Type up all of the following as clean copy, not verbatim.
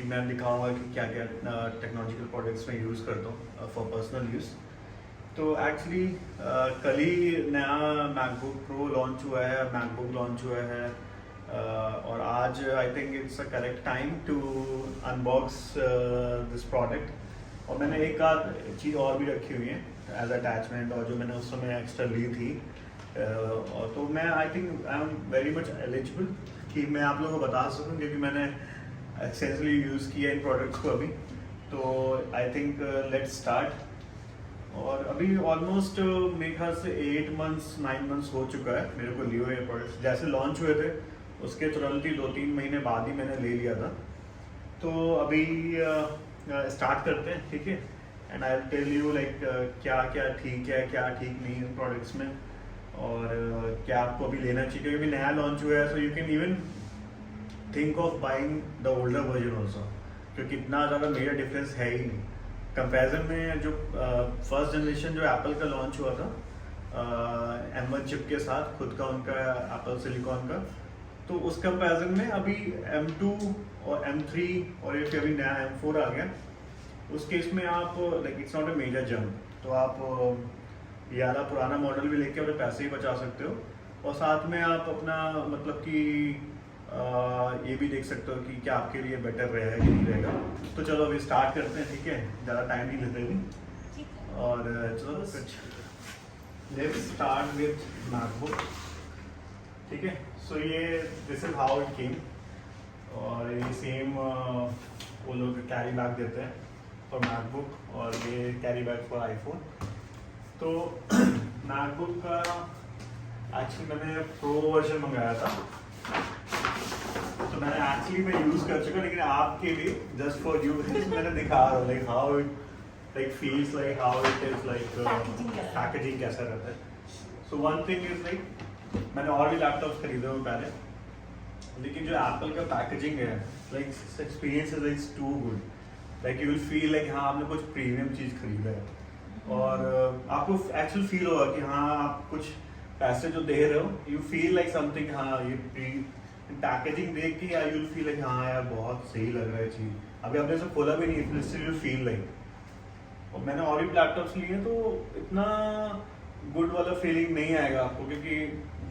मैं दिखाऊंगा कि क्या क्या टेक्नोलॉजिकल प्रोडक्ट्स मैं यूज़ करता हूँ फॉर पर्सनल यूज़। तो एक्चुअली कल ही नया मैकबुक प्रो लॉन्च हुआ है, मैकबुक लॉन्च हुआ है और आज I think it's a correct time to unbox this product. और मैंने एक आध चीज़ और भी रखी हुई है एज अटैचमेंट, और जो मैंने उस समय एक्स्ट्रा ली थी। और तो मैं I think I am very much eligible कि मैं आप लोगों को बता सकूं, क्योंकि मैंने एक्सटेंसिवली यूज़ किया इन प्रोडक्ट्स को अभी। तो आई थिंक लेट्स स्टार्ट। और अभी ऑलमोस्ट मेरे ख्याल से 9 मंथ्स हो चुका है मेरे को लिए हुए प्रोडक्ट्स। जैसे लॉन्च हुए थे उसके तुरंत ही 2-3 महीने बाद ही मैंने ले लिया था। तो अभी स्टार्ट करते हैं, ठीक है। And I will tell you like क्या क्या ठीक है, क्या ठीक नहीं है इन प्रोडक्ट्स में, और क्या आपको अभी लेना चाहिए, क्योंकि अभी नया लॉन्च हुआ है। So you can even think of buying the older version also, क्योंकि इतना ज़्यादा मेजर डिफरेंस है ही नहीं कंपैरिजन में। जो फर्स्ट जनरेशन जो एप्पल का लॉन्च हुआ था M1 चिप के साथ, खुद का उनका एप्पल सिलिकॉन का, तो उस कंपैरिजन में अभी M2 और M3 और ये फिर अभी नया M4 आ गया, उस केस में आप like it's not a major jump. तो आप ये वाला पुराना मॉडल भी लेके अपने पैसे ही बचा सकते हो, और साथ में आप अपना मतलब कि ये भी देख सकते हो कि क्या आपके लिए बेटर रहेगा कि नहीं रहेगा। तो चलो अभी स्टार्ट करते हैं, ठीक है, ज़्यादा टाइम नहीं लेते अभी। और चलो लेट्स स्टार्ट विथ मैकबुक, ठीक है। सो ये this is how it came, और ये सेम वो लोग कैरी बैग देते हैं फॉर मैकबुक, और ये कैरी बैग फॉर आईफोन। तो मैकबुक का एक्चुअली मैंने प्रो वर्जन मंगाया था, तो मैंने एक्चुअली मैं यूज़ कर चुका, लेकिन आपके लिए जस्ट फॉर यू मैंने दिखा रहा हूँ like how it like feels, like how it is like packaging कैसा रहता है। So one thing is like मैंने और भी लैपटॉप्स खरीदे हुए पहले, लेकिन जो एप्पल का पैकेजिंग है like experience is like too good. Like you will feel like हाँ आपने कुछ प्रीमियम चीज़ खरीदा है, और आपको एक्चुअल फील होगा कि हाँ आप कुछ पैसे जो दे रहे हो, यू फील लाइक समथिंग, हाँ ये पैकेजिंग देख के यार यू फील लाइक हाँ यार बहुत सही लग रहा है चीज़। अभी आपने इसे खोला भी नहीं, स्टिल यू फील लाइक। और मैंने और भी लैपटॉप्स लिए तो इतना गुड वाला फीलिंग नहीं आएगा आपको, क्योंकि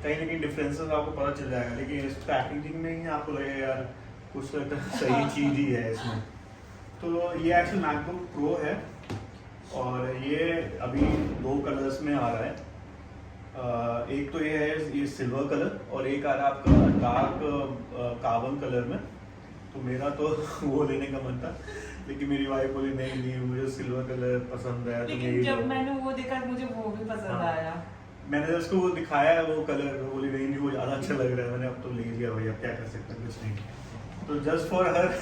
कहीं ना कहीं डिफरेंसेस आपको पता चल जाएगा, लेकिन इस पैकेजिंग में ही आपको लगेगा यार कुछ तो सही चीज़ ही है इसमें। तो ये एक्चुअल मैकबुक प्रो है, और ये अभी 2 कलर्स में आ रहा है। एक तो ये है ये सिल्वर कलर, और एक आ रहा है आपका डार्क कार्बन कलर में। तो मेरा तो वो लेने का मन था, लेकिन मेरी वाइफ बोली नहीं नहीं मुझे सिल्वर कलर पसंद है। लेकिन जब मैंने वो देखा मुझे वो भी पसंद आया। मैंने उसको वो दिखाया है वो कलर, वो बोली नहीं नहीं वो ज़्यादा अच्छा लग रहा है। मैंने अब तो ले लिया भाई, अब क्या कर सकते हैं, कुछ नहीं। तो जस्ट फॉर हर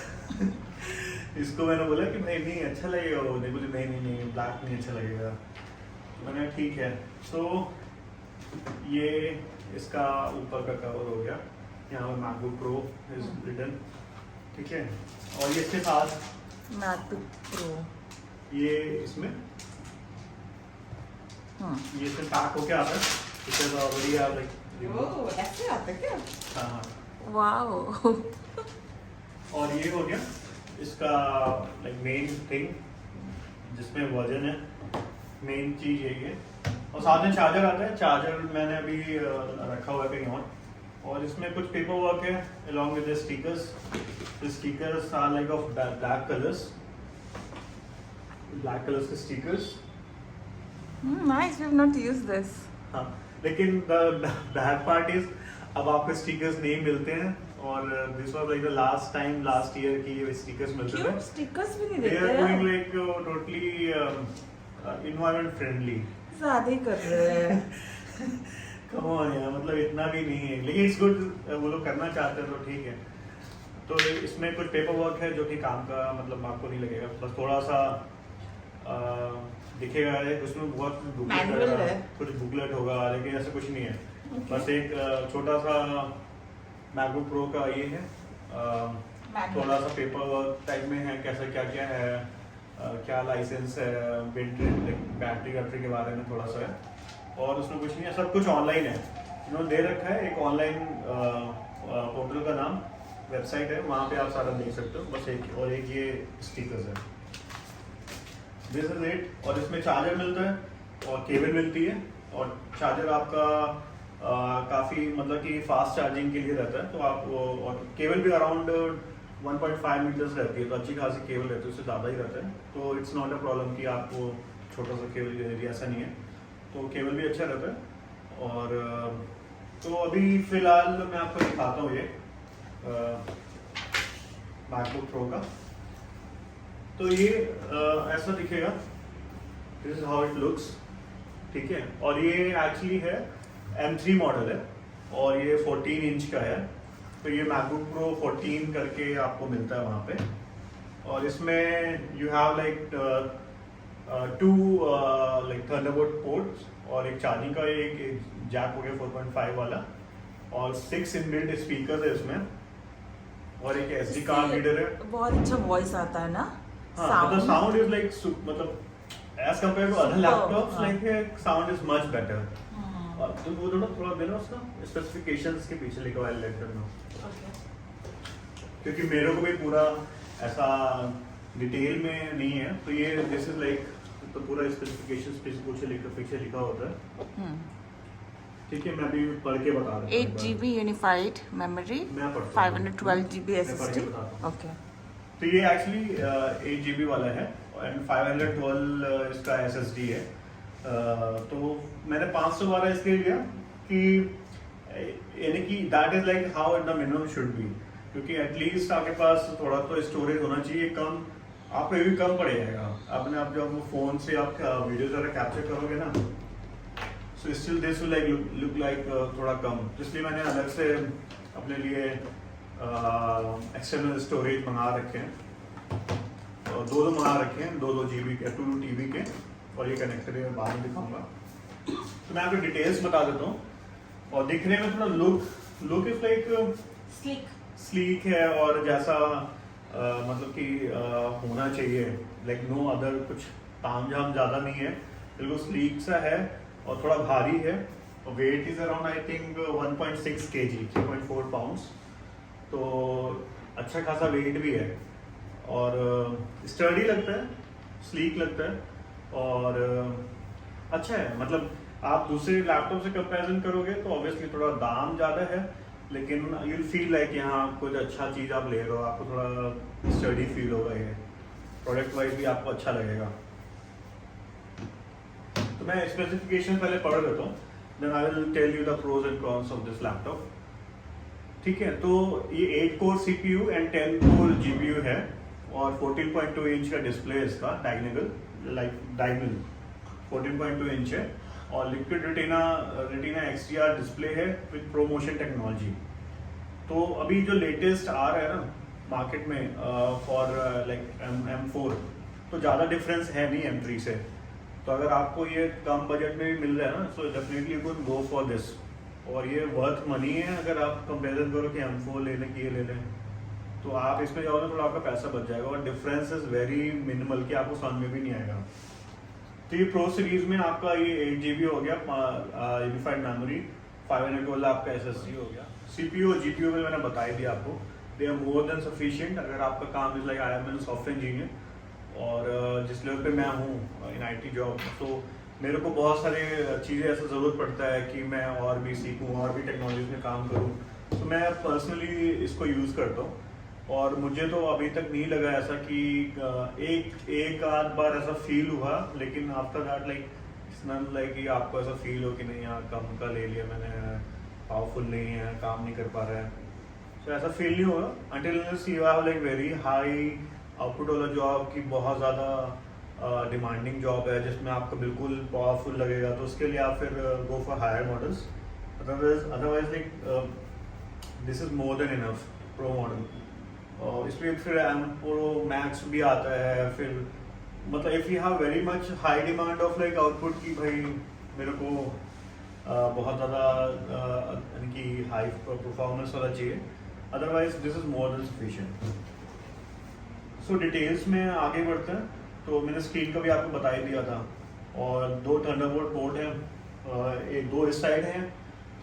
इसको मैंने बोला कि भाई नहीं अच्छा लगेगा, वो नहीं बोली नहीं नहीं नहीं ब्लैक नहीं अच्छा लगेगा। तो मैंने ठीक है। तो ये इसका ऊपर का कवर हो गया, यहाँ पर मैकबुक प्रो इज रिटन, ठीक है। और ये इसके साथ मैकबुक प्रो ये इसमें ये इसमें पैक होके आता है, बिकॉज़ ऑलरेडी आप लाइक ओह ऐसे आता है क्या? हाँ। वाओ। और ये हो गया इसका लाइक मेन थिंग, जिसमें वर्जन है, मेन चीज़ यही है। और साथ में चार्जर आता है, चार्जर मैंने अभी रखा हुआ है कहीं और इसमें कुछ पेपर वर्क है along with the stickers. The stickers are like of black colours के stickers. Nice, we have not used this. हाँ, लेकिन द बैड पार्ट इज अब आपको स्टिकर्स नहीं मिलते हैं, और this was like the last year की ये स्टिकर्स मिलते थे। क्यों स्टिकर्स भी नहीं दे देते आर हैं? Going like totally environment friendly. ज्यादा ही कर रहे हैं। कम ऑन यार, मतलब इतना भी नहीं है, लेकिन इट्स गुड, वो लोग करना चाहते हैं तो ठीक है। तो इसमें कुछ पेपर वर्क है जो कि काम का मतलब आपको नहीं लगेगा, बस थोड़ा सा दिखेगा, उसमें बहुत मैनुअल है, कुछ बुकलेट होगा, लेकिन ऐसा कुछ नहीं है। बस एक छोटा सा मैकबुक प्रो का ये है, थोड़ा सा पेपर वर्क टाइप में है, कैसा क्या क्या है, क्या लाइसेंस है, बैटरी के बारे में थोड़ा सा है, और उसमें कुछ नहीं है, सब कुछ ऑनलाइन है। इन्होंने दे रखा है एक ऑनलाइन पोर्टल का नाम वेबसाइट है, वहाँ पे आप सारा देख सकते हो। बस एक और एक ये स्टिकर्स है, दिस इज इट। और इसमें चार्जर मिलता है और केबल मिलती है, और चार्जर आपका काफ़ी मतलब कि फास्ट चार्जिंग के लिए रहता है। तो आप वो, और केबल भी अराउंड 1.5 मीटर्स रहती है, तो अच्छी खासी केबल रहती है, उससे ज़्यादा ही रहता है। तो इट्स नॉट अ प्रॉब्लम कि आपको छोटा सा केबल चाहिए, ऐसा नहीं है। तो केबल भी अच्छा रहता है। और तो अभी फ़िलहाल मैं आपको दिखाता हूँ ये मैकबुक प्रो का। तो ये ऐसा दिखेगा, this is how it looks, ठीक है। और ये एक्चुअली है M3 मॉडल है, और ये 14 इंच का है। तो ये मैकबुक प्रो 14 करके आपको मिलता है वहाँ पे। और इसमें you have like 2 like Thunderbolt ports, और एक चार्जिंग का एक जैक हो गया 4.5 वाला, और 6 इनबिल्ट स्पीकर है इसमें, और एक SD कार्ड रीडर है। बहुत अच्छा वॉइस आता है ना। हाँ, मतलब साउंड इज लाइक मतलब as compare to other laptops, like sound is much better. और तो वो थोड़ा देना उसका स्पेसिफिकेशंस के पीछे लिखा हुआ है लेटर में, क्योंकि मेरे को भी पूरा ऐसा डिटेल में नहीं है। तो ये दिस इज लाइक, तो पूरा स्पेसिफिकेशंस पीछे लिखा होता है, ठीक है। मैं अभी पढ़ के बता रहा हूँ। 8 GB यूनिफाइड मेमोरी, मैं पढ़ता हूँ। 512 GB मैं पढ़ के SSD। बताता हूँ। ओके। तो ये एक्चुअली 8 GB वाला है, एंड 512 इसका SSD है। तो मैंने 512 इसलिए लिया कि यानी कि that is like how the minimum should be, क्योंकि एटलीस्ट आपके पास थोड़ा तो स्टोरेज होना चाहिए कम। आपको ये भी कम पड़ जाएगा अपने आप, जब फ़ोन से आप वीडियोज वगैरह कैप्चर करोगे ना, so still this will like look like थोड़ा कम। इसलिए मैंने अलग से अपने लिए एक्सटर्नल स्टोरेज मंगा रखे हैं, दो मंगा रखे हैं, 2 GB के, 2 TB के, और ये कनेक्टर है, बाद में दिखाऊंगा। तो मैं आपको डिटेल्स बता देता हूँ। और दिखने में थोड़ा लुक इज लाइक स्लीक है, और जैसा मतलब कि होना चाहिए, लाइक नो अदर, कुछ तामझाम ज़्यादा नहीं है, बिल्कुल स्लीक सा है, और थोड़ा भारी है। और weight is around I think 1.6 kg, 3.4 pounds. तो अच्छा खासा वेट भी है, और स्टर्डी लगता है, स्लीक लगता है, और अच्छा है। मतलब आप दूसरे लैपटॉप से कंपैरिजन करोगे तो ऑब्वियसली थोड़ा दाम ज़्यादा है, लेकिन यू विल फील लाइक यहाँ कुछ अच्छा चीज़ आप ले रहे हो, आपको थोड़ा स्टडी फील होगा, ये प्रोडक्ट वाइज भी आपको अच्छा लगेगा। तो मैं स्पेसिफिकेशन पहले पढ़ देता हूँ, then I will tell you the pros and cons of this laptop, ठीक है। तो ये 8 core CPU and 10 core GPU है, और 14.2 इंच का डिस्प्ले है इसका, डायगोनल 14.2 इंच है, और लिक्विड रेटिना XDR डिस्प्ले है विद प्रोमोशन टेक्नोलॉजी। तो अभी जो लेटेस्ट आ रहा है ना मार्केट में फॉर लाइक M4, तो ज़्यादा डिफरेंस है नहीं M3 से। तो अगर आपको ये कम बजट में भी मिल रहा है ना, so definitely you could go for this, और ये वर्थ मनी है। अगर आप कंपेरिजन करो कि M4 ले लें कि ये ले लें, तो आप इसमें जाओगे थोड़ा आपका पैसा बच जाएगा, और डिफरेंस इज वेरी मिनिमल, कि आपको समझ में भी नहीं आएगा। तो ये प्रो सीरीज में आपका ये 8 GB हो गया यूनिफाइड मेमोरी, 512 आपका SSD हो गया। CPU और GPU में मैंने बता ही दिया आपको, they are more than sufficient. अगर आपका काम is like I am a software engineer, और जिस लेवल पे मैं हूँ इन IT जॉब, तो मेरे को बहुत सारे चीज़ें ऐसा ज़रूरत पड़ता है कि मैं और भी सीखूँ, और भी टेक्नोलॉजीज में काम करूँ। तो मैं पर्सनली इसको यूज़ करता हूँ, और मुझे तो अभी तक नहीं लगा ऐसा कि एक आध बार ऐसा फील हुआ, लेकिन after that like it's not like कि आपको ऐसा फील हो कि नहीं यार कम का ले लिया मैंने, पावरफुल नहीं है, काम नहीं कर पा रहा है। तो ऐसा फील नहीं होगा until you have like very high output वाला जॉब, की बहुत ज़्यादा डिमांडिंग जॉब है जिसमें आपको बिल्कुल पावरफुल लगेगा, तो उसके लिए आप फिर go for higher models. Otherwise like this is more than enough pro model. और इसमें फिर प्रो मैक्स भी आता है, फिर मतलब if you have very much high demand of like output की भाई मेरे को बहुत ज़्यादा यानी कि हाई परफॉर्मेंस वाला चाहिए, otherwise this is more than sufficient. So details में आगे बढ़ते हैं। तो मैंने स्क्रीन का भी आपको बता ही दिया था, और 2 थंडरबोल्ट पोर्ट हैं, एक 2 इस साइड हैं,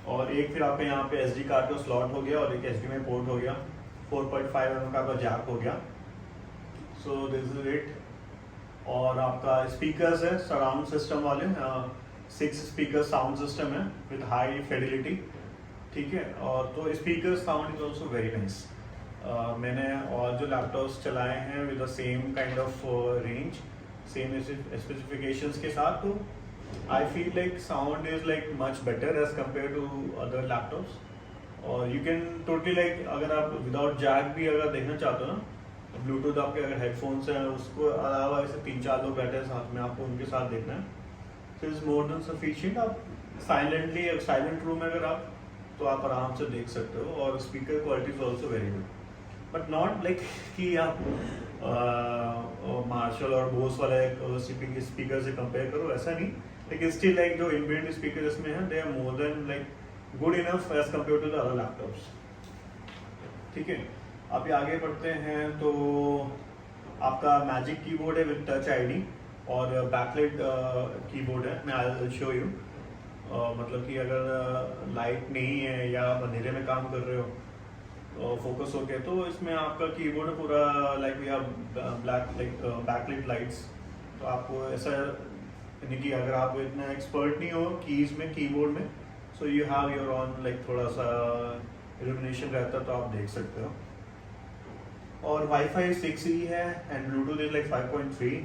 और एक फिर आपके यहाँ पे SD कार्ड का स्लॉट हो गया, और एक HDMI पोर्ट हो गया। 4.5 mm का जैक हो गया। So this is it. और आपका स्पीकर्स है सराउंड सिस्टम वाले, 6 स्पीकर साउंड सिस्टम है विद हाई फिडेलिटी, ठीक है। और तो speaker sound is also very nice. मैंने और जो लैपटॉप्स चलाए हैं with the same kind of range, same specifications के साथ, तो I feel like sound is like much better as compare to other laptops. और यू कैन टोटली लाइक, अगर आप विदाउट जैक भी अगर देखना चाहते हो ना, ब्लूटूथ आपके अगर हेडफोन्स हैं, उसको अलावा ऐसे 3-4 लोग बैठे हैं साथ में, आपको उनके साथ देखना है, तो इज मोर देन सफिशिएंट। आप साइलेंटली, साइलेंट रूम में अगर आप, तो आप आराम से देख सकते हो। और speaker quality is also very good, but not like कि आप मार्शल और बोस वाले स्पीकर से कंपेयर करो, ऐसा नहीं। लेकिन स्टिल लाइक जो इनबिल्ट स्पीकर इसमें है, they are more than like good enough as compare to the other laptops, ठीक है। अभी आगे बढ़ते हैं, तो आपका मैजिक कीबोर्ड है विद टच आईडी और बैकलाइट कीबोर्ड है। मैं आई विल शो यू, मतलब कि अगर लाइट नहीं है या आप अंधेरे में काम कर रहे हो फोकस होके, तो इसमें आपका कीबोर्ड पूरा like we have black like backlight lights. तो आपको ऐसा, यानी कि अगर आप इतना एक्सपर्ट नहीं हो कीज में, कीबोर्ड में, सो you have your on like थोड़ा सा इल्यूमिनेशन रहता है, तो आप देख सकते हो। और वाईफाई 6E है एंड ब्लूटूथ इज लाइक 5.3।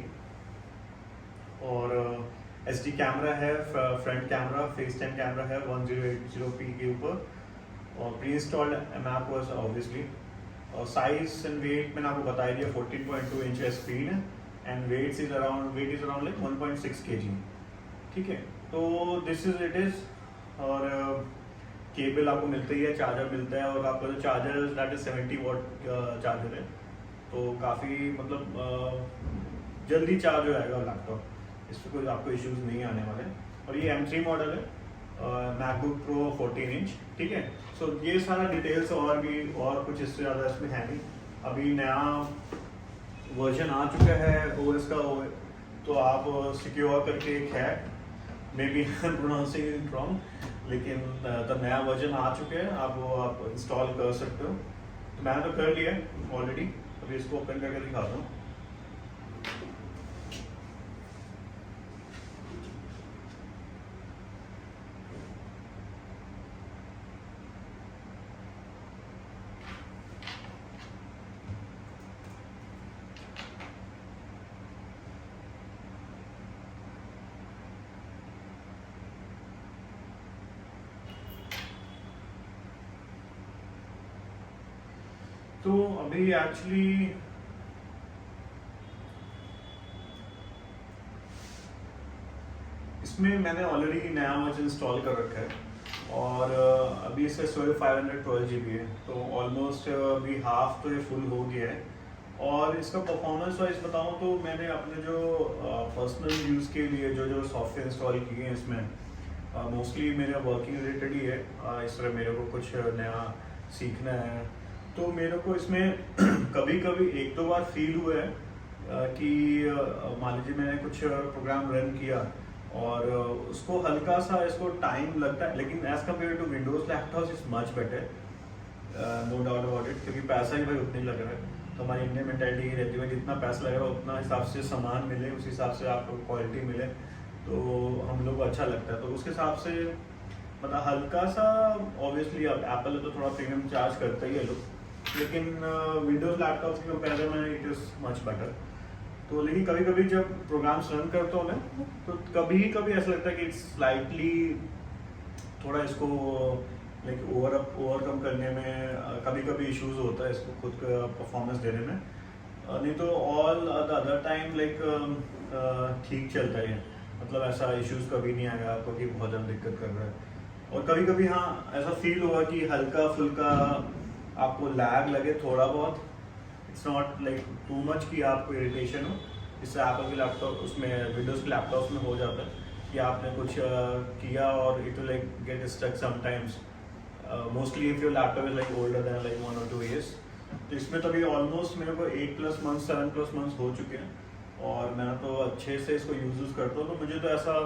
और SD कैमरा है, front camera, face time camera है 1080p के ऊपर। और प्री इंस्टॉल्ड MacOS ऑब्वियसली। और साइज एंड वेट मैंने आपको बता दिया, 14.2 इंच स्क्रीन है and weight is around like 1.6 kg, ठीक है। तो दिस इज इट इज। और केबल आपको मिलता ही है, चार्जर मिलता है, और आपका जो charger that is 70 watt charger है, तो काफ़ी मतलब जल्दी चार्ज हो जाएगा लैपटॉप, इसमें कोई आपको इश्यूज नहीं आने वाले। और ये M3 मॉडल है, मैकबुक प्रो 14 इंच, ठीक है। सो ये सारा डिटेल्स, और भी और कुछ इससे ज़्यादा इसमें है नहीं। अभी नया वर्जन आ चुका है OS का, तो आप सिक्योर करके एक है, may be pronouncing it wrong, लेकिन तब नया वर्जन आ चुके हैं, आप वो आप इंस्टॉल कर सकते हो। तो मैंने तो कर लिया है ऑलरेडी, अभी इसको ओपन करके दिखाता हूँ। तो अभी एक्चुअली इसमें मैंने ऑलरेडी नया वर्जन इंस्टॉल कर रखा है, और अभी इसका स्टोरेज 512 GB है, तो ऑलमोस्ट अभी हाफ तो ये फुल हो गया है। और इसका परफॉर्मेंस वाइज बताऊँ तो मैंने अपने जो पर्सनल यूज़ के लिए जो सॉफ्टवेयर इंस्टॉल किए हैं इसमें, मोस्टली मेरा वर्किंग रिलेटेड ही है। इस तरह मेरे को कुछ नया सीखना है, तो मेरे को इसमें कभी कभी 1-2 बार फील हुआ है कि मान लीजिए मैंने कुछ प्रोग्राम रन किया और उसको हल्का सा इसको टाइम लगता है, लेकिन as compare to Windows laptop is much better, no doubt about it, क्योंकि पैसा ही भाई उतना ही लग रहा है। तो हमारी इंडियन मेंटालिटी ही रहती है, जितना पैसा लग रहा है उतना हिसाब से सामान मिले, उस हिसाब से आपको क्वालिटी मिले, तो हम लोग को अच्छा लगता है। तो उस हिसाब से मतलब हल्का सा, ऑब्वियसली अब एप्पल तो थोड़ा प्रीमियम चार्ज करता ही है लोग, लेकिन विंडोज लैपटॉप के कंपेरिजन में इट इज़ मच बेटर। तो लेकिन कभी कभी जब प्रोग्राम्स रन करता हूँ मैं, तो कभी कभी ऐसा लगता है कि इट्स स्लाइटली थोड़ा इसको लाइक ओवरकम करने में कभी कभी इश्यूज होता है इसको खुद का परफॉर्मेंस देने में, नहीं तो all the other time like ठीक चलता है, मतलब ऐसा इश्यूज कभी नहीं आएगा आपको कि बहुत ज़्यादा दिक्कत कर रहा है। और कभी कभी हाँ ऐसा फील हुआ कि हल्का फुल्का आपको लैग लगे थोड़ा बहुत, it's not like too much कि आपको इरिटेशन हो। इससे एप्पल के लैपटॉप उसमें विंडोज़ के लैपटॉप में हो जाता है कि आपने कुछ किया और it will like get stuck sometimes, mostly if your laptop is like older than like 1 or 2 years। तो इसमें तो अभी ऑलमोस्ट मेरे को 8+ months 7+ months हो चुके हैं, और मैं तो अच्छे से इसको यूज करता हूँ, तो मुझे तो ऐसा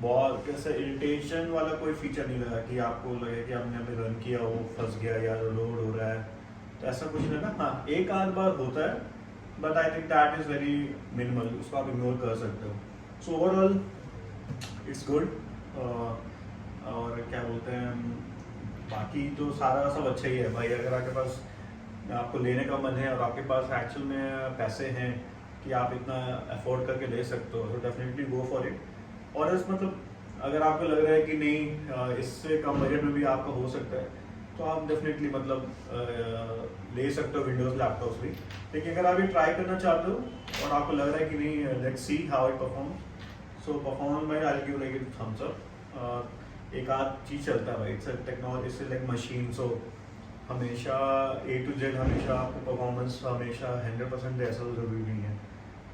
बहुत कैसे इरिटेशन वाला कोई फीचर नहीं लगा कि आपको लगे कि आपने अभी रन किया वो फंस गया या लोड हो रहा है। तो ऐसा कुछ नहीं ना, हाँ एक आध बार होता है, but I think that is very minimal, उसको आप इग्नोर कर सकते हो। So overall it's good. और क्या बोलते हैं, बाकी तो सारा सब अच्छा ही है भाई। अगर आपके पास आपको लेने का मन है और आपके पास एक्चुअल में पैसे हैं कि आप इतना अफोर्ड करके ले सकते हो, तो डेफिनेटली गो फॉर इट। और इस मतलब अगर आपको लग रहा है कि नहीं इससे कम बजट में भी आपका हो सकता है, तो आप डेफिनेटली मतलब ले सकते हो विंडोज़ लैपटॉप्स भी। लेकिन अगर आप ये ट्राई करना चाहते हो और आपको लग रहा है कि नहीं let's see how it perform, so performance में I give like it thumbs up. एक आध चीज़ चलता है भाई, इट्स टेक्नोलॉजी, इससे लाइक मशीन, सो हमेशा A to Z हमेशा आपको परफॉर्मेंस हमेशा 100% दे ऐसा तो ज़रूरी नहीं है।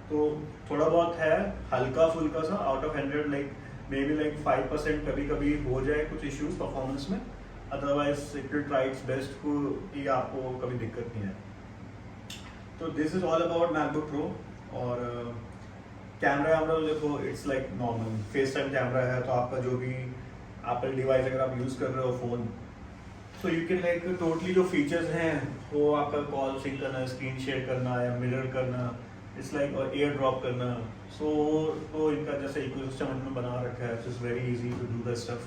तो थोड़ा बहुत है हल्का फुल्का सा, out of 100 like may be like 5% कभी कभी हो जाए कुछ इश्यूज परफॉर्मेंस में, otherwise it will try it's best कि आपको कभी दिक्कत नहीं है। तो this is all about MacBook pro. और कैमरा तो देखो it's like normal face time camera है, तो आपका जो भी एप्पल डिवाइस अगर आप यूज़ कर रहे हो phone, so you can like totally जो फीचर्स हैं वो आपका कॉल सिंक करना, स्क्रीन शेयर करना या मिरर करना, इट्स लाइक और एयर ड्रॉप करना, सो तो इनका जैसे इकोसिस्टम इन्होंने बना रखा है, it's very easy to do that stuff.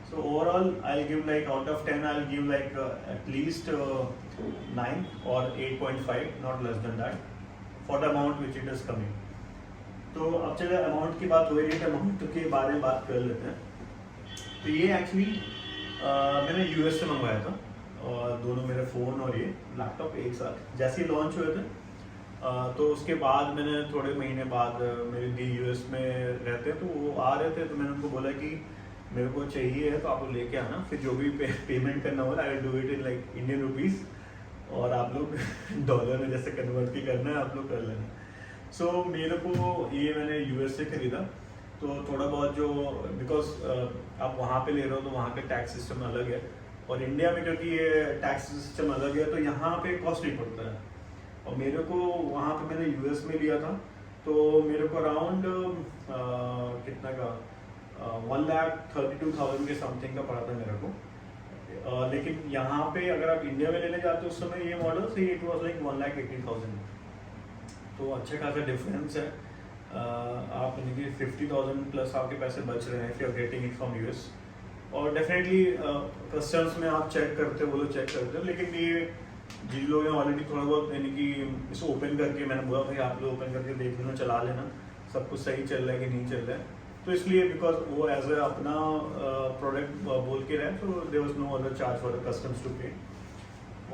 So overall, I'll give like out of 10, I'll give like at least 9 or 8.5, not less than that, for the amount which it is coming. तो अब चले amount की बात हो रही है, तो amount के बारे में बात कर लेते हैं। तो ये एक्चुअली मैंने US से मंगवाया था, और दोनों मेरे फ़ोन और ये लैपटॉप एक साथ जैसे ही लॉन्च हुए थे। तो उसके बाद मैंने थोड़े महीने बाद मेरे दी US में रहते हैं, तो वो आ रहे थे, तो मैंने उनको बोला कि मेरे को चाहिए है तो आप लोग लेके आना, फिर जो भी पेमेंट करना होगा I will do it in like Indian rupees, और आप लोग डॉलर में जैसे कन्वर्ट भी करना है आप लोग कर लेना। सो मेरे को ये मैंने US से खरीदा, तो थोड़ा बहुत जो बिकॉज आप वहाँ पे ले रहे हो तो वहाँ का टैक्स सिस्टम अलग है, और इंडिया में क्योंकि ये टैक्स सिस्टम अलग है तो यहाँ पे कॉस्ट नहीं पड़ता है। और मेरे को वहाँ पे मैंने US में लिया था, तो मेरे को अराउंड कितना का 1,32,000 के समथिंग का पड़ा था मेरे को। लेकिन यहाँ पे अगर आप इंडिया में लेने जाते हो उस समय ये मॉडल से इट वाज लाइक 1,80,000, तो अच्छा खासा डिफरेंस है। आप यानी कि 50,000 प्लस आपके पैसे बच रहे हैं if you are getting it from US। और डेफिनेटली कस्टम्स में आप चेक करते हो, वो लोग चेक करते हो, लेकिन ये जिन लोग हैं ऑलरेडी थोड़ा बहुत यानी कि इसे ओपन करके, मैंने बोला भाई आप लोग ओपन करके देख लेना, चला लेना सब कुछ सही चल रहा है कि नहीं चल रहा है, तो इसलिए बिकॉज वो एज ए अपना प्रोडक्ट बोल के रहे, तो there was no other charge for the customs to pay.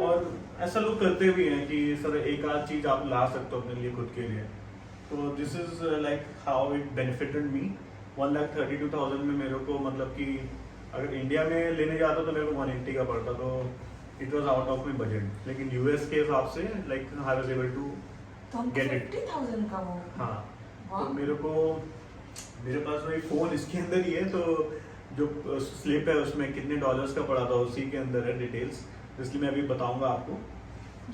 और ऐसा लोग करते भी हैं कि सर एक आध चीज़ आप ला सकते हो अपने लिए खुद के लिए, तो this is like how it benefited me. 1,32,000 में मेरे को मतलब कि अगर इंडिया में लेने जाता तो मेरे को 180 का पड़ता, तो it was out of my budget. लेकिन US के हिसाब से like I was able to get it. 50,000 का वो। हाँ, तो मेरे पास वही फ़ोन इसके अंदर ही है, तो जो स्लिप है उसमें कितने डॉलर्स का पड़ा था उसी के अंदर है डिटेल्स, इसलिए मैं अभी बताऊंगा आपको।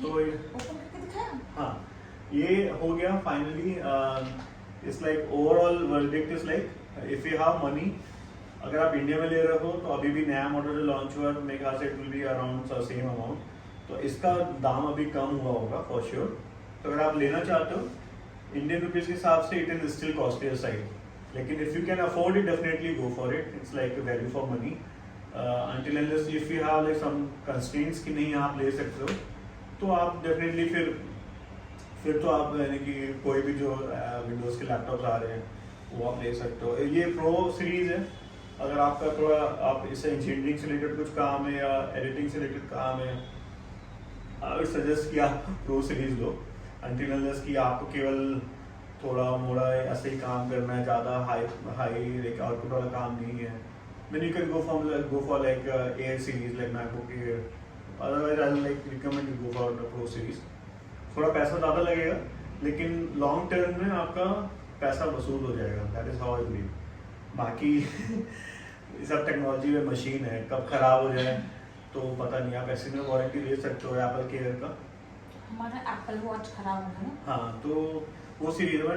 तो ओपन करके दिखाया? हाँ, ये हो गया finally. It's like overall verdict is like if you have money, अगर आप इंडिया में ले रहे हो तो अभी भी नया मॉडल जो लॉन्च हुआ है तो मेरे ख्याल से it will be around same amount, तो इसका दाम अभी कम हुआ होगा फॉर श्योर। तो अगर आप लेना चाहते हो इंडियन रुपीज़ के हिसाब से it is still costlier side, लेकिन if you can afford it definitely go for it, it's like value for money. until unless if you have like some constraints कि नहीं आप ले सकते हो, तो आप डेफिनेटली फिर तो आप यानी कि कोई भी जो विंडोज़ के लैपटॉप्स आ रहे हैं वो आप ले सकते हो। ये प्रो सीरीज़ है, अगर आपका थोड़ा आप इससे इंजीनियरिंग से रिलेटेड कुछ काम है या एडिटिंग से रिलेटेड काम है, आई वुड सजेस्ट कि आप प्रो सीरीज़ लो। until unless कि आपको केवल थोड़ा मोड़ा ऐसे ही काम करना है, ज़्यादा हाई लाइक आउटपुट वाला काम नहीं है, then you can go for like Air series like MacBook Air. Otherwise I like recommend you go for the Pro series. थोड़ा पैसा ज़्यादा लगेगा लेकिन लॉन्ग टर्म में आपका पैसा वसूल हो जाएगा, that is how I believe. बाकी सब टेक्नोलॉजी में मशीन है, कब खराब हो जाए तो पता नहीं, आप ऐसे में वारंटी ले सकते हो एप्पल केयर का। हमारा एप्पल वॉच खराब हो गया ना। हाँ, तो वो सीरीज में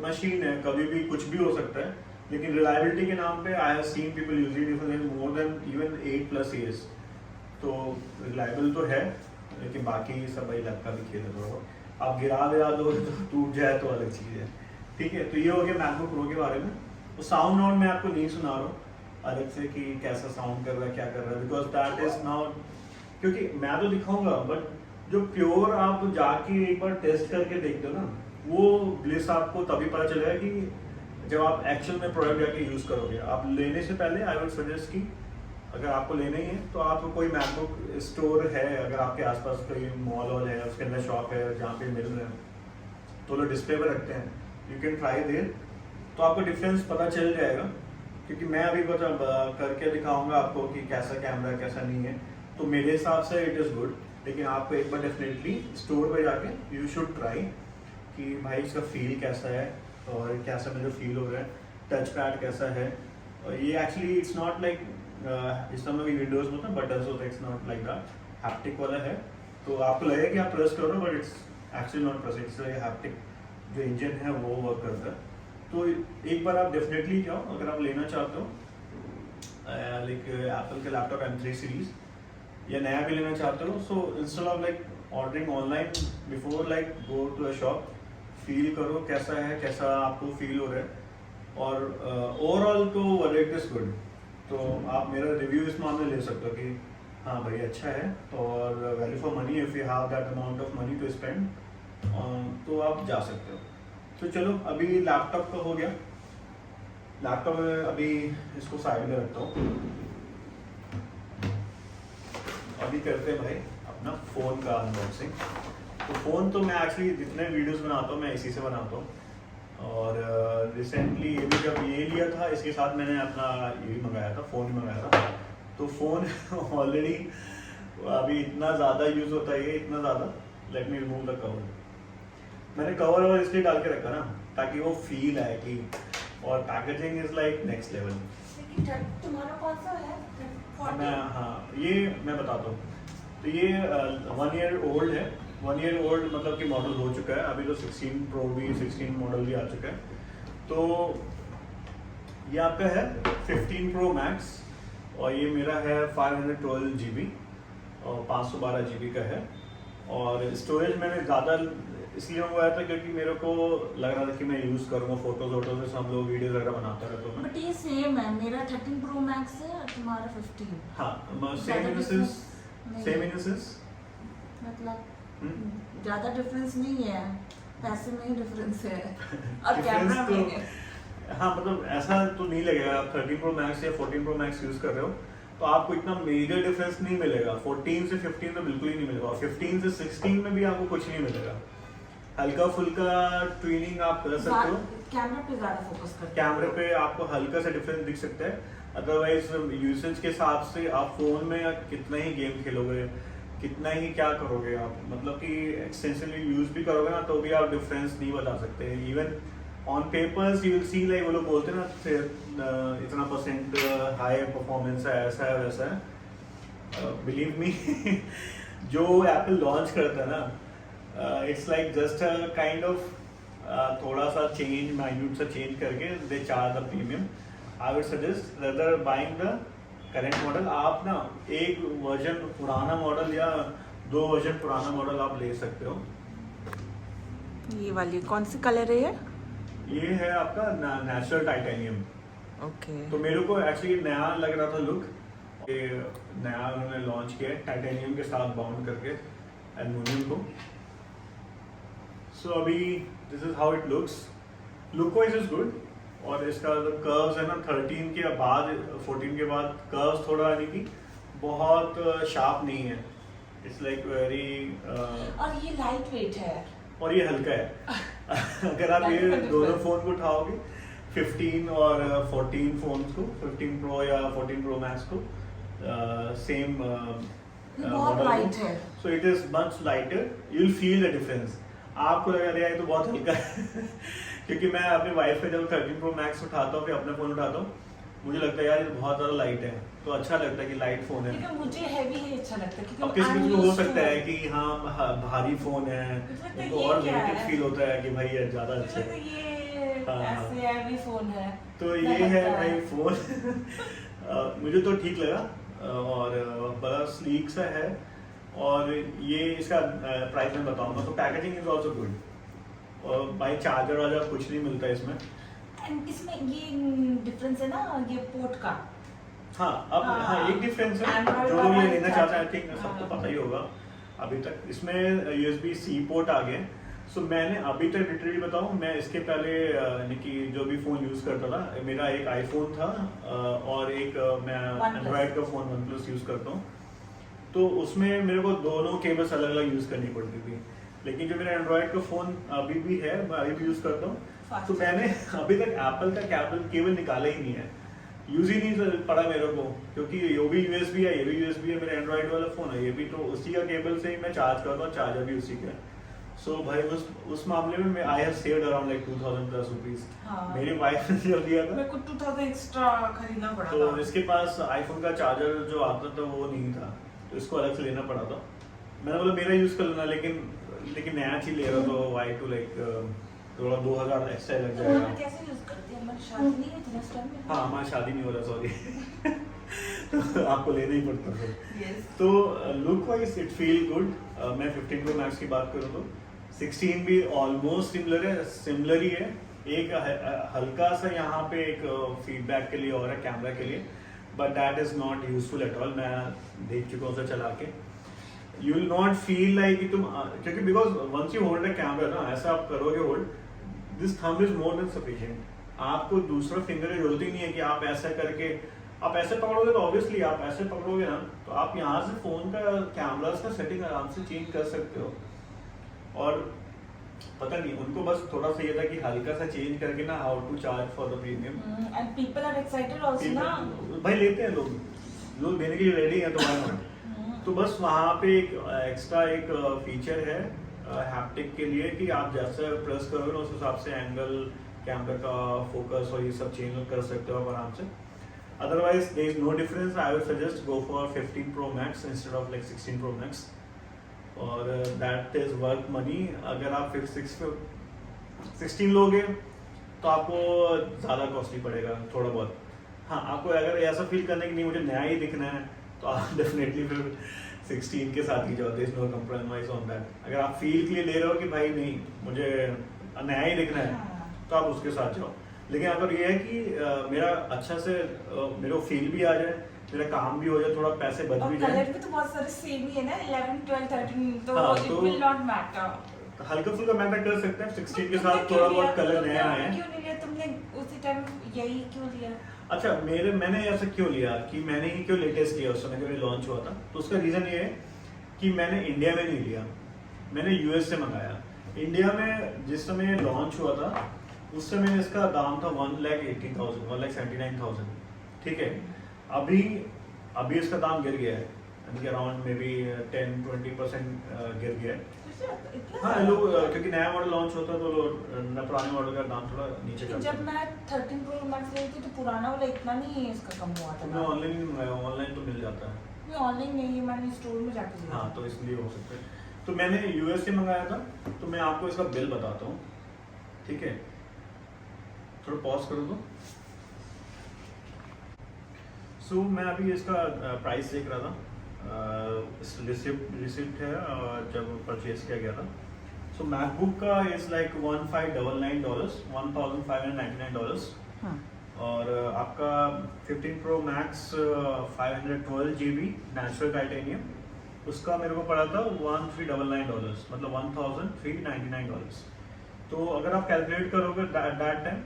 मशीन है, कभी भी कुछ भी हो सकता है, लेकिन रिलायबिलिटी के नाम पे I have seen people using it for more than even 8+ years, तो रिलायबल तो है। लेकिन बाकी सब भाई लक का भी खेल है थोड़ा बहुत। आप गिरा दो तो टूट जाए तो अलग चीज़ है। ठीक है, तो ये हो गया मैकबुक प्रो के बारे में। तो साउंड वाउंड मैं आपको नहीं सुना रहा हूँ अलग से कि कैसा साउंड कर रहा है, क्या कर रहा है, बिकॉज दैट इज नॉट, क्योंकि मैं तो दिखाऊंगा बट जो प्योर आप जाके एक बार टेस्ट करके देखते हो ना, वो ब्लिस आपको तभी पता चलेगा कि जब आप एक्चुअल में प्रोडक्ट जाके यूज़ करोगे। आप लेने से पहले आई वुड सजेस्ट कि अगर आपको लेना ही है तो आप कोई मैकबुक स्टोर है, अगर आपके आसपास कोई मॉल वॉल है, उसके अंदर शॉप है जहाँ पे मिल रहे हैं तो लोग डिस्प्ले पर रखते हैं, यू कैन ट्राई देयर, तो आपको डिफरेंस पता चल जाएगा। क्योंकि मैं अभी करके दिखाऊंगा आपको कि कैसा कैमरा है कैसा नहीं है, तो मेरे हिसाब से इट इज़ गुड। लेकिन आपको एक बार डेफिनेटली स्टोर पर जाके यू शुड ट्राई कि भाई इसका फील कैसा है और कैसा मुझे फील हो रहा है, टच पैड कैसा है। और ये एक्चुअली इट्स नॉट लाइक इस समय भी विंडोज में होता है बटन्स होता है, it's not like that, haptic वाला है। तो आपको लगेगा कि आप प्रेस करो but it's actually not press, it's haptic, जो इंजन है वो वर्क करता है। तो एक बार आप डेफिनेटली जाओ अगर आप लेना चाहते हो लाइक एप्पल के लैपटॉप M3 सीरीज या नया भी लेना चाहते हो, so instead of like ordering online, before like go to a shop, feel करो कैसा है, कैसा आपको फील हो रहा है। और ओवरऑल तो वर्डिक्ट इज गुड। तो आप मेरा रिव्यू इस मामले ले सकते हो कि हाँ भाई अच्छा है और value for money, if you have that amount of money to spend तो आप जा सकते हो। तो चलो अभी लैपटॉप का हो गया, लैपटॉप में अभी इसको साइड में रखता हूँ। अभी करते हैं भाई अपना फ़ोन का अनबॉक्सिंग। तो फ़ोन तो मैं एक्चुअली जितने वीडियोस बनाता हूँ मैं इसी से बनाता हूँ, और रिसेंटली ये भी जब ये लिया था इसके साथ मैंने अपना ये भी मंगाया था, फ़ोन भी मंगाया था। तो फ़ोन ऑलरेडी अभी इतना ज़्यादा यूज़ होता है ये, इतना ज़्यादा, let me remove the cover. मैंने कवर और इसलिए डाल के रखा ना ताकि वो फील आए कि, और packaging is like next level. तुम्हारा कौन सा है? मैं हाँ ये मैं बताता हूँ। तो ये 1 ईयर ओल्ड है, 1 ईयर ओल्ड मतलब कि मॉडल हो चुका है। अभी तो 16 प्रो भी, 16 मॉडल भी आ चुका है। तो ये आपका है 15 प्रो मैक्स और ये मेरा है 512 GB और 512 GB का है। और स्टोरेज मैंने ज़्यादा इसलिए मंगवाया था क्योंकि मेरे को लग रहा था कि मैं यूज़ करूँगा फोटोज वोटोज से, हम लोग वीडियोज वगैरह बनाते रहते हैं। बट ये सेम है, मेरा 13 प्रो मैक्स है और तुम्हारा 15। हाँ सेम इन सेंस मतलब ज्यादा डिफरेंस नहीं है, पैसे में ही डिफरेंस है और Difference कैमरा तो- में है। हाँ मतलब ऐसा तो नहीं लगेगा। आप 13 प्रो मैक्स या 14 प्रो मैक्स यूज़ कर रहे हो तो आपको इतना मेजर डिफरेंस नहीं मिलेगा। 14 से 15 तो बिल्कुल ही नहीं मिलेगा, और 15 से 16 में भी आपको कुछ नहीं मिलेगा। हल्का फुल्का ट्यूनिंग आप कर सकते हो, कैमरा पे ज्यादा फोकस करते हैं। कैमरे पे आपको हल्का सा डिफरेंस दिख सकता है। अदरवाइज यूसेज के हिसाब से आप फोन में कितना ही गेम खेलोगे, कितना ही क्या करोगे आप, मतलब कि एक्सटेंसिवली यूज भी करोगे ना तो भी आप डिफरेंस नहीं बता सकते। Even on papers you will see, like वो लोग बोलते हैं ना इतना परसेंट हाई परफॉर्मेंस है, ऐसा है वैसा है। बिलीव मी जो एप्पल लॉन्च करता है ना, it's like just a kind of थोड़ा सा चेंज, माइन्यूट सा चेंज करके they charge the premium. I would suggest rather buying the current model. आप ना एक वर्जन पुराना मॉडल या 2 वर्जन पुराना मॉडल आप ले सकते हो। ये वाली कौन सी कलर है ये है आपका नेचुरल टाइटेनियम। ओके। तो मेरे को एक्चुअली नया लग रहा था लुक, ये नया उन्होंने लॉन्च किया है टाइटेनियम के साथ बाउंड करके एल्युमिनियम को। सो अभी this is how it looks, look wise is good. और इसका जो कर्व्स है ना 13 के बाद 14 के बाद कर्व्स थोड़ा यानी कि बहुत शार्प नहीं है, इट्स लाइक वेरी और ये लाइट वेट है और ये हल्का है। अगर आप ये दोनों फोन को उठाओगे 15 और 14 फोन को, 15 प्रो या 14 प्रो मैक्स को, सेम बहुत लाइट है। So it is much lighter, you will feel the difference. आपको लगेगा ये तो बहुत हल्का है क्योंकि मैं अपने वाइफ पे जब 13 प्रो मैक्स उठाता हूँ फिर अपना फोन उठाता हूँ, मुझे लगता है यार ये बहुत ज़्यादा लाइट है, तो अच्छा लगता है कि लाइट फोन है। लेकिन मुझे हैवी ही अच्छा लगता है अब क्योंकि किसी को हो सकता है कि हाँ भारी फोन है, मुझे लगता है उनको ये और क्या नेगेटिव है? फील होता है कि भाई ये ज़्यादा मुझे अच्छा लगता है। है ये हाँ, हाँ। ऐसे हैवी फोन है। तो ये है भाई फोन मुझे तो ठीक लगा और बड़ा स्लीक सा है और ये इसका प्राइस मैं बताऊंगा। तो पैकेजिंग इज ऑल्सो गुड, और भाई चार्जर वार्जर कुछ नहीं मिलता इसमें। एंड इसमें ये डिफरेंस है ना ये पोर्ट का। हाँ अब हाँ एक डिफरेंस है, Android जो लोग ये वाला लेना charger। चाहते हैं, आई थिंक सबको पता ही होगा अभी तक। इसमें USB-C पोर्ट आ गया। सो मैंने अभी तक लिटरली बताऊं, मैं इसके पहले यानी कि जो भी फ़ोन यूज़ करता था, मेरा एक आईफोन था और एक मैं एंड्रॉयड का फ़ोन OnePlus यूज़ करता हूँ। तो उसमें मेरे को दोनों केबल्स अलग अलग यूज़ करनी पड़ती थी। लेकिन जो मेरा एंड्रॉयड का फ़ोन अभी भी है, मैं अभी भी यूज़ करता हूँ। तो मैंने अभी तक एप्पल का केबल निकाला ही नहीं है, यूज ही नहीं पड़ा मेरे को, क्योंकि ये भी USB है, ये भी USB है, मेरा एंड्रॉइड वाला फोन है ये भी, तो उसी का केबल से ही मैं चार्ज करता हूँ, चार्जर भी उसी का। सो भाई उस मामले में I have saved around like 2000 plus rupees. मेरी वाइफ ने जब दिया था मेरे को 2000 एक्स्ट्रा खरीदना पड़ा तो था। इसके पास आईफोन का चार्जर जो आता था वो नहीं था, तो इसको अलग से लेना पड़ा था। मैंने बोला मेरा यूज कर लेना, लेकिन नया चीज ले रहा, तो वाई टू लाइक थोड़ा 2000 एक्स्ट्रा लग तो जाएगा। कैसे यूज करते हैं? हमारी शादी नहीं हुई थी उस टाइम में। हाँ हमारी शादी नहीं हो रहा, सॉरी। तो आपको लेना ही पड़ता है। यस। तो look wise it feel good. मैं 15 Pro Max की बात करूँ तो 16 भी ऑलमोस्ट सिमिलर ही है। एक हल्का सा यहाँ पे एक फीडबैक के लिए और है कैमरा के लिए, but that is not useful at all. मैं देख चुका हूँ उसे चला के, you will not feel like कि तुम, क्योंकि because once you hold a camera ना, ऐसा आप करोगे hold, this thumb is more than sufficient. आपको दूसरा फिंगर की जरूरत ही नहीं है कि आप ऐसा करके, आप ऐसे पकड़ोगे तो ऑब्वियसली आप ऐसे पकड़ोगे ना, तो आप यहाँ से फोन का कैमरास का सेटिंग आराम से चेंज कर सकते हो। और पता नहीं उनको बस थोड़ा सा ये था कि हल्का सा चेंज करके ना, how to charge for the premium. And people are excited also ना। भाई लेते हैं लोग देने के लिए रेडी हैं, तो why not? तो बस वहाँ पे एक एक्स्ट्रा एक फीचर है हैप्टिक के लिए कि आप जैसे प्रेस करोगे ना, उस हिसाब से एंगल, कैमरा का फोकस और ये सब चेंज कर सकते हो आप आराम से। Otherwise there is no difference. I would suggest go for 15 Pro Max instead of like 16 Pro Max, और दैट इज वर्थ मनी। अगर आप 16 लोगे तो आपको ज़्यादा कॉस्टली पड़ेगा थोड़ा बहुत। हाँ आपको अगर ऐसा फील करना है कि नहीं मुझे नया ही दिखना है, तो आप डेफिनेटली फिर 16 के साथ ही जाओ, there is no compromise on that. अगर आप फील के लिए ले रहे हो कि भाई नहीं मुझे नया ही दिखना है, तो आप उसके साथ जाओ। लेकिन अगर ये है कि मेरा अच्छा से मेरे को फील भी आ जाए, मेरा काम भी हो जाए, थोड़ा पैसे बच और भी जाए। कलर भी तो बहुत सारे सेम ही है ना, 11 12 13, तो हाँ, इट तो विल नॉट मैटर। हल्का फुल्का मैटर कर सकते हैं। 16 के साथ थोड़ा बहुत कलर नया है। क्यों नहीं लिया तुमने उसी टाइम, यही क्यों लिया? अच्छा मैंने ऐसा क्यों लिया कि मैंने ही क्यों लेटेस्ट लिया उस समय जब ये लॉन्च हुआ था, तो उसका रीज़न ये है कि मैंने इंडिया में नहीं लिया, मैंने US से मंगाया। इंडिया में जिस समय लॉन्च हुआ था उस समय इसका दाम था 1,80,000 1,79,000, ठीक है। अभी इसका दाम गिर गया है, यानी कि अराउंड मे बी 10-20% गिर गया है। हाँ लोग क्योंकि नया मॉडल लॉन्च होता है तो लोग पुराने मॉडल का दाम थोड़ा नीचे करते जब मैं 13 Pro Max ली थी तो पुराना वाला इतना नहीं इसका कम हुआ था। मैं ऑनलाइन नहीं मंगाया, ऑनलाइन तो मिल जाता है। मैं ऑनलाइन नहीं, मैंने स्टोर में जाके लिया। हाँ तो इसलिए हो सकता है। तो मैंने US से मंगाया था, तो मैं आपको इसका बिल बताता हूँ, ठीक है। थोड़ा पॉज करो तो। सो मैं अभी इसका प्राइस देख रहा था, रिसिप्ट है जब परचेज किया गया था। सो मैकबुक का इज लाइक $1,599 $1,599, और आपका 15 Pro Max 512 GB natural titanium, उसका मेरे को पड़ा था $1,399, मतलब $1,399। तो अगर आप कैलकुलेट करोगे दैट टाइम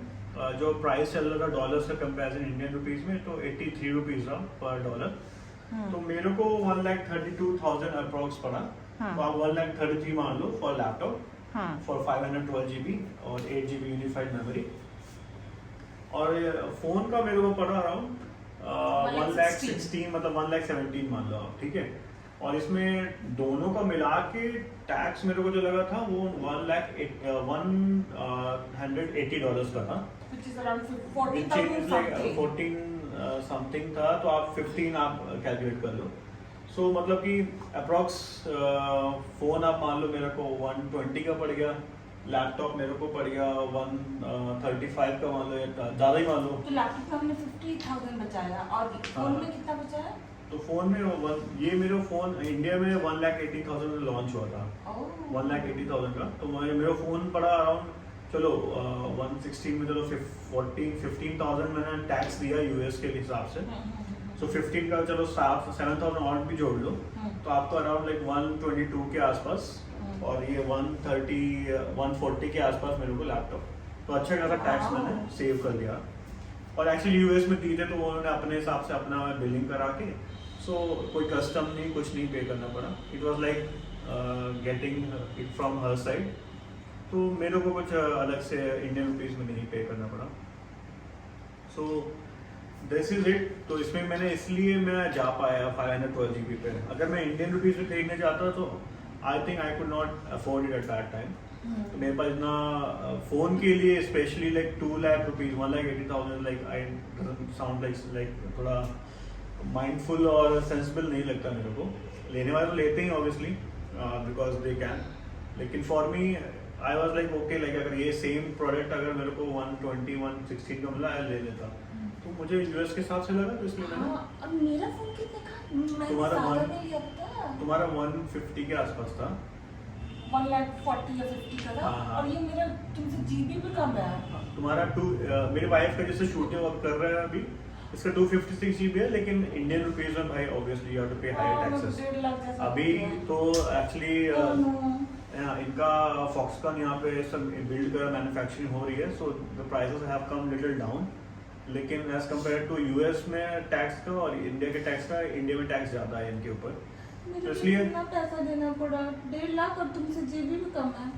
जो प्राइस चल रहा था डॉलर्स का कंपैरिजन इंडियन रुपीस में, तो 83 रुपीज रहा पर डॉलर। तो मेरे को 1,32,000 अप्रोक्स पड़ा। तो आप 1,33,000 मान लो फॉर लैपटॉप, फॉर 512 GB और 8 GB यूनिफाइड मेमोरी। और फोन का मेरे को पड़ा अराउंड 1,16,000, मतलब 1,17,000 मान लो आप, ठीक है। और इसमें दोनों का मिला के टैक्स मेरे को जो लगा था वो $180 का था, which is around 14,000 something। 14 something था, तो आप 15 आप कैलकुलेट कर लो। सो मतलब कि अप्रॉक्स फोन आप मान लो मेरे को 120 का पड़ गया, लैपटॉप मेरे को पड़ गया 135 का मान लो, या ज़्यादा ही मान लो। तो लैपटॉप में हमने 50,000 बचाया, और फोन में कितना बचा है? तो फ़ोन में ये मेरा फ़ोन इंडिया में 1,80,000 में लॉन्च हुआ था, 1,80,000 का। तो मेरा फ़ोन पड़ा अराउंड, चलो 116 में, चलो 15,000 मैंने टैक्स दिया यूएस के हिसाब से। सो 15 का चलो 7,000 और भी जोड़ लो, तो आपको अराउंड लाइक 122 के आसपास, और ये 130 140 के आसपास मेरे को लैपटॉप। तो अच्छा खासा टैक्स मैंने सेव कर दिया। और एक्चुअली यूएस में दी थे तो उन्होंने अपने हिसाब से अपना बिलिंग करा के, सो कोई कस्टम नहीं, कुछ नहीं पे करना पड़ा। It was like getting it from her side. तो मेरे को कुछ अलग से इंडियन रुपीज़ में नहीं पे करना पड़ा। सो दिस इज इट। तो इसमें मैंने इसलिए मैं जा पाया 512 GB पे। अगर मैं इंडियन रुपीज़ में खरीदने जाता तो I think I could not afford it at that time. तो मेरे पास इतना फ़ोन के लिए specially like 2 lakh rupees, 1,80,000, like I doesn't sound like थोड़ा माइंडफुल और सेंसिबल नहीं लगता मेरे को। लेने वाले तो लेते ही ऑब्वियसली बिकॉज दे कैन, लेकिन for me I was like okay, like अगर ये सेम प्रोडक्ट अगर मेरे को 120 116 का मिला, ले लेता। तो मुझे यूएस के हिसाब से लगा, तो इसलिए मैंने। और मेरा फोन कितने का? तुम्हारा मैंने ज्यादा नहीं लिया था। तुम्हारा 150 के आसपास था। 1,40,000 या 50 का था। हाँ। और ये मेरा तुमसे जीबी भी कम है। तुम्हारा मेरे वाइफ का जैसे शूटिंग वर्क कर रहा है अभी, इसका 256 GB है, लेकिन इंडियन रुपीज में भाई ऑब्वियसली यू हैव टू पे हायर टैक्सेस। 1.5 लाख जैसा अभी है। तो एक्चुअली इनका फॉक्सकॉन यहाँ पे सब बिल्ड कर मैन्युफैक्चरिंग हो रही है, so the prices have come little down. लेकिन एज कम्पेयर टू यूएस में टैक्स का और इंडिया के टैक्स का, इंडिया में टैक्स ज़्यादा है इनके ऊपर। मुझे तो इसलिए इतना पैसा देना पड़ा, 1.5 लाख, और तुमसे जीबी भी कम है।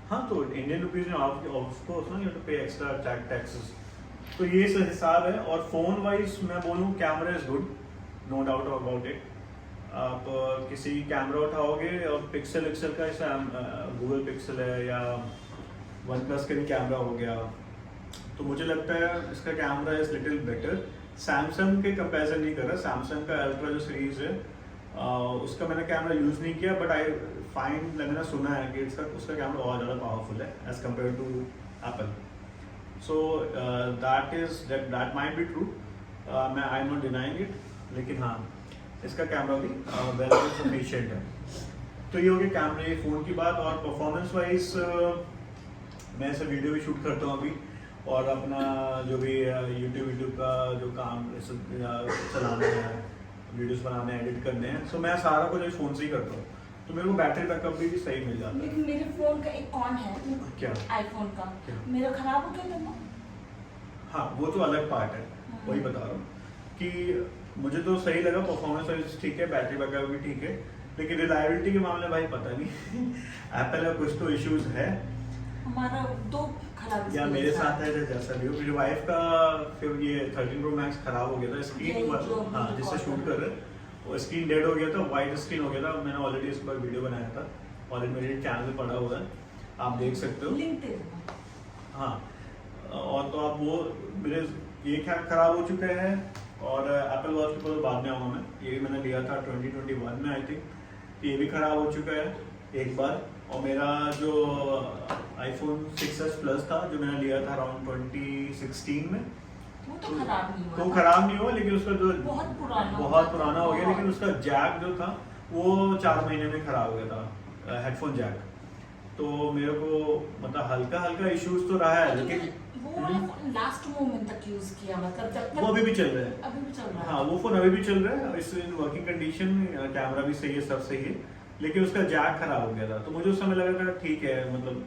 हाँ, तो इंडियन रुपीज में ऑफ कोर्स ना, you have to pay extra taxes. तो ये हिसाब है। और फ़ोन वाइज मैं बोलूँ, camera is good, no doubt about it. आप किसी कैमरा उठाओगे और पिक्सल का, जैसे गूगल पिक्सल है या वन प्लस का भी कैमरा हो गया, तो मुझे लगता है इसका camera is little better. Samsung के कंपैरिजन नहीं कर रहा। सैमसंग का अल्ट्रा जो सीरीज़ है उसका मैंने कैमरा यूज़ नहीं किया, बट आई फाइंड, मैंने सुना है कि उसका कैमरा और ज़्यादा पावरफुल है as compare to Apple. So that might be true, मैं I am not denying it, लेकिन हाँ, इसका कैमरा भी वेल सफिशिएंट है। तो ये हो गया कैमरे फ़ोन की बात। और परफॉर्मेंस वाइज मैं ऐसे वीडियो भी शूट करता हूँ अभी, और अपना जो भी यूट्यूब का जो काम चलाना है, वीडियोस बनाने हैं, एडिट करने हैं, सो मैं सारा कुछ फ़ोन से ही करता हूँ। तो मेरे को बैटरी बैकअप भी सही मिल जाता है। लेकिन मेरे फोन का एक कौन है, क्या? आईफोन का। क्या? मेरा खराब हो गया था ना। हाँ, वो तो अलग पार्ट है, वही बता रहा हूँ कि मुझे तो सही लगा, परफॉर्मेंस वाइज ठीक है, बैटरी बैकअप भी ठीक है, लेकिन रिलायबिलिटी के मामले भाई पता नहीं एप्पल का कुछ तो इश्यूज है। हमारा दो खराब या मेरे साथ है, जैसा भी हो। मेरी वाइफ का फिर ये 13 Pro Max खराब हो गया था, स्क्रीन, हाँ, जिससे शूट कर रहे वो स्क्रीन डेड हो गया था, वाइट स्क्रीन हो गया था। मैंने ऑलरेडी इस पर वीडियो बनाया था, ऑलरेडी मेरे चैनल पे पड़ा हुआ है, आप देख सकते हो। लिंक दे दूंगा। हाँ, और तो आप वो मेरे ये क्या खराब हो चुके हैं। और एप्पल वॉच के ऊपर बाद में आऊँगा मैं, ये भी मैंने लिया था 2021 में आई थिंक, ये भी खराब हो चुका है एक बार। और मेरा जो iPhone 6s Plus था, जो मैंने लिया था अराउंड 2016 में, वो तो खराब नहीं हुआ। तो खराब नहीं हुआ, लेकिन उसका जो बहुत पुराना हो गया, लेकिन उसका जैक जो था वो 4 महीने में खराब हो गया था, हेडफोन जैक। तो मेरे को मतलब हल्का इश्यूज तो रहा है, लेकिन वो लास्ट मोमेंट तक यूज किया, मतलब जब तक वो अभी भी चल रहा है। अभी भी चल रहा है। हाँ, वो फोन अभी भी चल रहा है, इस वर्किंग कंडीशन, कैमरा भी सही है, सब सही है, लेकिन उसका जैक खराब हो गया था। तो मुझे उस समय लगा था ठीक है, मतलब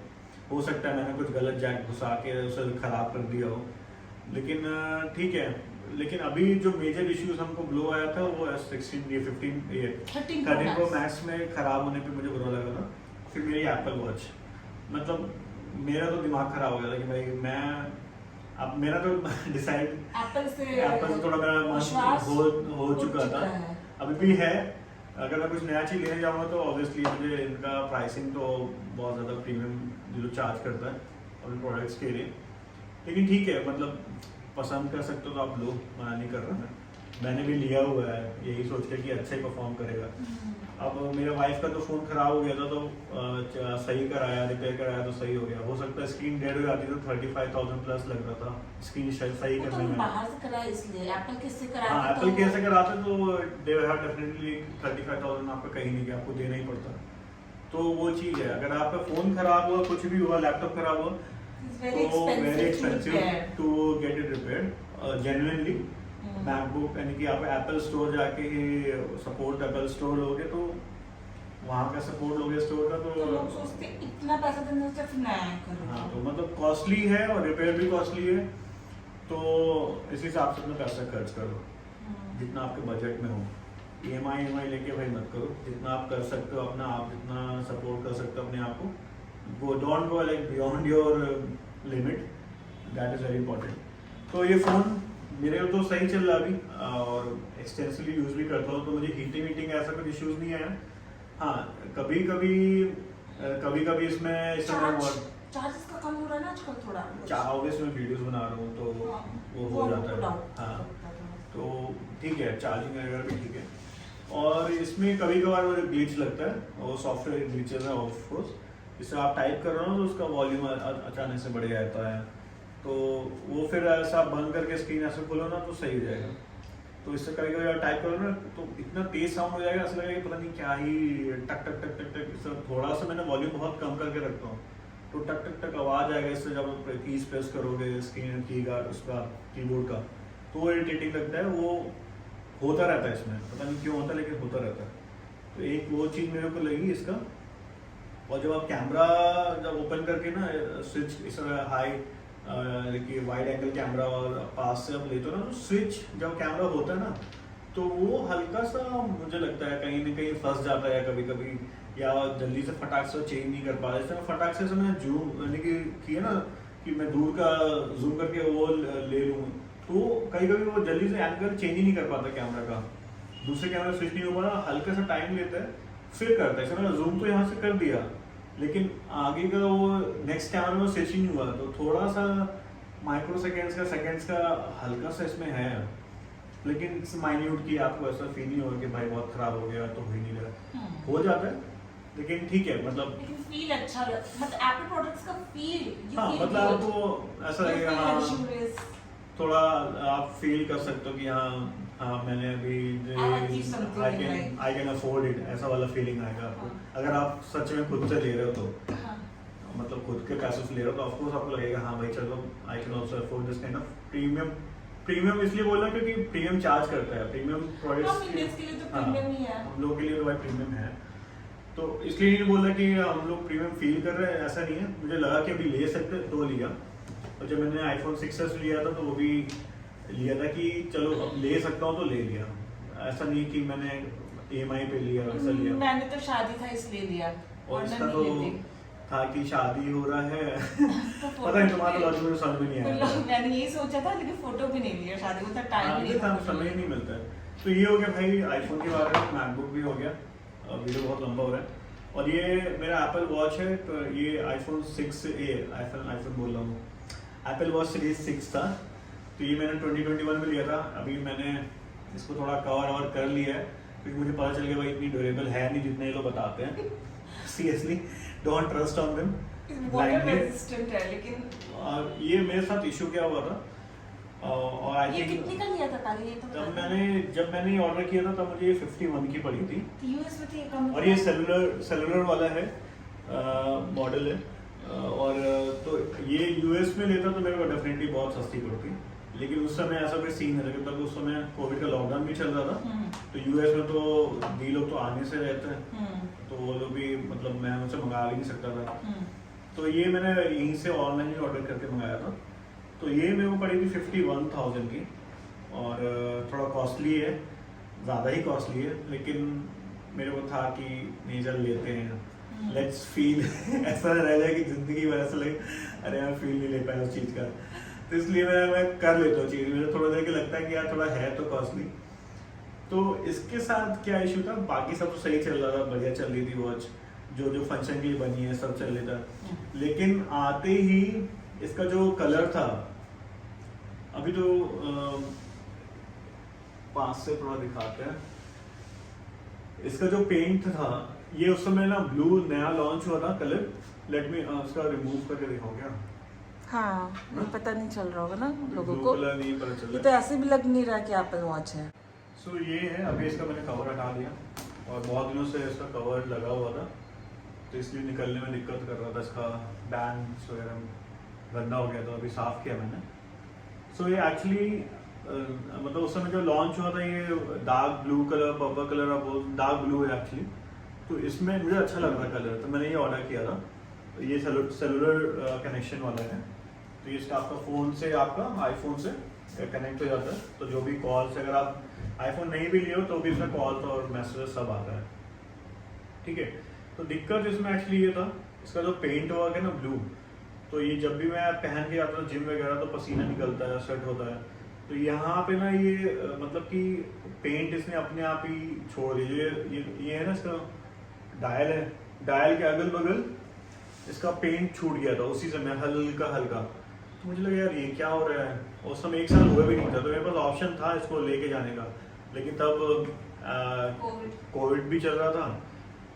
हो सकता है मैंने कुछ गलत जैक घुसा के उसे खराब कर दिया हो, लेकिन ठीक है। लेकिन अभी जो मेजर इश्यूज हमको ब्लो आया था वो 13 Pro Max में खराब होने पे मुझे बुरा लगा था। फिर मेरी एप्पल वॉच, मतलब मेरा तो दिमाग खराब हो गया था कि भाई अब मेरा तो डिसाइड एप्पल से थोड़ा मेरा विश्वास हो चुका था, है। अभी भी है। अगर मैं कुछ नया चीज़ लेने जाऊँगा तो ऑब्वियसली मुझे इनका प्राइसिंग तो बहुत ज़्यादा प्रीमियम जो चार्ज करता है अपने प्रोडक्ट्स के लिए, लेकिन ठीक है, मतलब पसंद कर सकते हो तो आप लो, मना नहीं कर रहा मैं। मैंने भी लिया हुआ है यही सोच के कि अच्छा ही परफॉर्म करेगा। अब मेरे वाइफ का तो फ़ोन ख़राब हो गया था तो सही कराया, रिपेयर कराया तो सही हो गया। हो सकता है स्क्रीन डेड हो जाती तो 35,000 प्लस लग रहा था स्क्रीन सही वो करने तो में। बाहर से कराया इसलिए, एप्पल किससे हाँ कराया एप्पल कैसे कराते तो दे हैव डेफिनेटली 35,000 आपका कहीं नहीं गया, आपको देना ही पड़ता। तो वो चीज़ है, अगर आपका फ़ोन ख़राब हुआ, कुछ भी हुआ, लैपटॉप ख़राब हुआ तो very expensive to get it repaired genuinely. MacBook यानी कि आप एप्पल स्टोर जाके ही सपोर्ट एप्पल स्टोर लोगे तो वहाँ का सपोर्ट लोगे स्टोर का तो लोग सोचते हैं, इतना पैसा देने से फिर नया करो। हाँ तो मतलब कॉस्टली है और रिपेयर भी कॉस्टली है, तो इस हिसाब से अपना पैसा खर्च करो जितना आपके बजट में हो। EMI लेके भाई मत करो, जितना आप कर सकते हो अपना, आप जितना सपोर्ट कर सकते हो अपने आप को, don't go like beyond your limit, that is very important. तो ये फ़ोन मेरे तो सही चल रहा अभी और एक्सटेंसिवली यूज़ भी करता हूँ, तो मुझे हीटिंग ऐसा कुछ इश्यूज़ नहीं आया। हाँ कभी कभी इसमें चार्ज इसका कम हो रहा है ना आजकल थोड़ा। ऑब्वियसली मैं वीडियोस बना रहा हूँ तो वो हो जाता है। हाँ तो ठीक है, चार्जिंग वगैरह भी ठीक है। और इसमें कभी कभार मुझे ग्लिच लगता है, वो सॉफ्टवेयर ग्लिचेस है ऑफ कोर्स। जैसे आप टाइप कर रहे हो तो उसका वॉल्यूम अचानक से बढ़ जाता है, तो वो फिर ऐसा बंद करके स्क्रीन ऐसे खोलो ना तो सही हो जाएगा। तो इससे कभी कभी टाइप करो ना तो इतना तेज साउंड हो जाएगा, ऐसा लगेगा कि पता नहीं क्या ही टक टक टक टक टक। इससे थोड़ा सा मैंने वॉल्यूम बहुत कम करके रखता हूँ तो टक टक टक आवाज़ आएगा इससे, जब आप कीज प्रेस करोगे स्क्रीन की का उसका कीबोर्ड का, तो वो इरिटेटिंग लगता है। वो होता रहता है इसमें, पता नहीं क्यों होता है लेकिन होता रहता है। तो एक वो चीज़ मेरे को लगी इसका। और जब आप कैमरा जब ओपन करके ना स्विच इस तरह हाई देखिए वाइड एंगल कैमरा और पास से आप लेते हो ना, तो स्विच जब कैमरा होता है ना तो वो हल्का सा मुझे लगता है कहीं ना कहीं फंस जाता है कभी कभी, या जल्दी से फटाक से चेंज नहीं कर पा रहा। जैसे मैं फटाक से मैं जूम यानी कि किया ना कि मैं दूर का जूम करके वो ले लूँ, तो कभी कभी वो जल्दी से एंगल चेंज ही नहीं कर पाता कैमरा का, दूसरे कैमरा स्विच नहीं हो पा रहा, हल्का सा टाइम लेता है फिर करता है। मैंने जूम तो यहाँ से कर दिया लेकिन आगे का वो नेक्स्ट कैमरा में स्विच ही नहीं हुआ, तो थोड़ा सा माइक्रो सेकेंड्स का हल्का सा इसमें है, लेकिन इट्स माइन्यूट की आपको ऐसा फील नहीं होगा कि भाई बहुत खराब हो गया तो हो ही नहीं रहा, हो जाता है लेकिन ठीक है। मतलब लेकिन फील अच्छा मतलब एप्पल प्रोडक्ट्स का फील हाँ मतलब आपको ऐसा लगेगा हाँ थोड़ा आप फील कर सकते हो कि हाँ मैंने अभी आई कैन अफोर्ड इट, ऐसा वाला फीलिंग आएगा आपको। अगर आप सच में खुद से ले रहे हो तो मतलब खुद के पैसों से ले रहे हो तो ऑफकोर्स आपको लगेगा हाँ भाई चलो I can also afford this kind of premium इसलिए बोला क्योंकि प्रीमियम चार्ज करता है, प्रीमियम प्रोडक्ट्स के लिए तो प्रीमियम ही है, हम लोगों के लिए तो भाई प्रीमियम है, तो इसलिए नहीं बोला कि हम लोग प्रीमियम फील कर रहे हैं, ऐसा नहीं है। मुझे लगा कि अभी ले सकते तो लिया, और जब मैंने iPhone 6s लिया था तो वो भी लिया था कि चलो अब ले सकता हूँ तो ले लिया, ऐसा नहीं कि मैंने EMI पे लिया वैसा लिया। मैंने तो शादी था इसलिए लिया, और इसका तो था कि शादी हो रहा है पता नहीं तुम्हारा लॉजिक मुझे समझ में नहीं आया। मैंने यही सोचा था लेकिन फोटो भी नहीं लिया, शादी को टाइम भी नहीं था, समय ही नहीं मिलता है। तो ये हो गया भाई आईफोन के बारे में, मैकबुक भी हो गया, वीडियो बहुत लंबा हो रहा है। और ये मेरा एप्पल वॉच है, तो ये iPhone 6a आईफोन बोल रहा हूँ, एप्पल वॉच सीरीज 6 था, तो ये मैंने 2021 में लिया था। अभी मैंने इसको थोड़ा कवर कर लिया है क्योंकि मुझे पता चल गया भाई इतनी ड्यूरेबल है नहीं जितने ये लोग बताते हैं। Seriously don't trust on them, water resistant है लेकिन ये मेरे साथ इशू क्या हुआ था और आई थिंक कितने का लिया था पहले ये तो जब मैंने ऑर्डर किया था तब मुझे ये 51 की पड़ी थी, यूएस में तो ये कम, और ये सेलुलर वाला है मॉडल है, और तो ये यूएस में लेता तो मेरे को डेफिनेटली बहुत सस्ती पड़ती, लेकिन उस समय ऐसा कोई सीन नहीं था, तब उस समय कोविड का लॉकडाउन भी चल रहा था, तो यूएस में तो दी लोग तो आने से रहते हैं, तो वो लोग भी मतलब मैं उनसे मंगा भी नहीं सकता था, तो ये मैंने यहीं से ऑनलाइन ही ऑर्डर करके मंगाया था। तो ये मेरे को पड़ी थी 51,000 की, और थोड़ा कॉस्टली है, ज़्यादा ही कॉस्टली है, लेकिन मेरे को था कि नहीं चल लेते हैं, लेट्स फील ऐसा रह जाए कि ज़िंदगी भर ऐसा लगे अरे यार फील नहीं ले पाया उस चीज़ का, तो इसलिए मैं कर लेता हूँ चीज़, मुझे थोड़ा देर के लगता है कि यार थोड़ा है तो कॉस्टली। तो इसके साथ क्या इशू था, बाकी सब तो सही चल रहा था, बढ़िया चल रही थी वॉच, जो फंक्शन के लिए बनी है सब चल रहा था, लेकिन आते ही इसका जो कलर था, अभी तो पास से थोड़ा दिखाते हैं। इसका जो पेंट था ये उस समय ना ब्लू नया लॉन्च हुआ था कलर। लेट मी उसका रिमूव करके दिखाऊं क्या? हाँ, ये पता नहीं चल रहा होगा ना लोगों ब्लू को, कलर नहीं पता चल ये रहा। तो ऐसे भी लग नहीं रहा कि एप्पल वॉच है। सो ये है, अभी इसका मैंने कवर हटा दिया और बहुत दिनों से इसका कवर लगा हुआ था तो इसलिए निकलने में दिक्कत कर रहा था। इसका बैंड्स वगैरह गंदा हो गया था, अभी साफ़ किया मैंने। सो ये एक्चुअली मतलब उस समय जो लॉन्च हुआ था ये dark blue colour, purple colour, अब डार्क ब्लू है एक्चुअली। तो इसमें मुझे अच्छा लग रहा कलर, तो मैंने ये ऑर्डर किया था। ये सेलुलर कनेक्शन वाला है, तो ये इसका आपका फ़ोन से, आपका आईफोन से कनेक्ट हो जाता है। तो जो भी कॉल्स, अगर आप आईफोन नहीं भी लिए हो तो भी इसमें कॉल्स और मैसेजेस सब आता है, ठीक है। तो दिक्कत इसमें एक्चुअली ये था, इसका जो पेंट वर्क है ना ब्लू, तो ये जब भी मैं पहन के आता हूँ जिम वगैरह तो पसीना निकलता है, स्वेट होता है। तो यहाँ पे ना ये मतलब कि पेंट इसने अपने आप ही छोड़ दिया। ये है ना इसका डायल है, डायल के अगल बगल इसका पेंट छूट गया था उसी समय, हल्का हल्का। तो मुझे लगा यार ये क्या हो रहा है, उस समय 1 साल हुआ भी नहीं था तो मेरे पास ऑप्शन था इसको लेके जाने का। लेकिन तब कोविड भी चल रहा था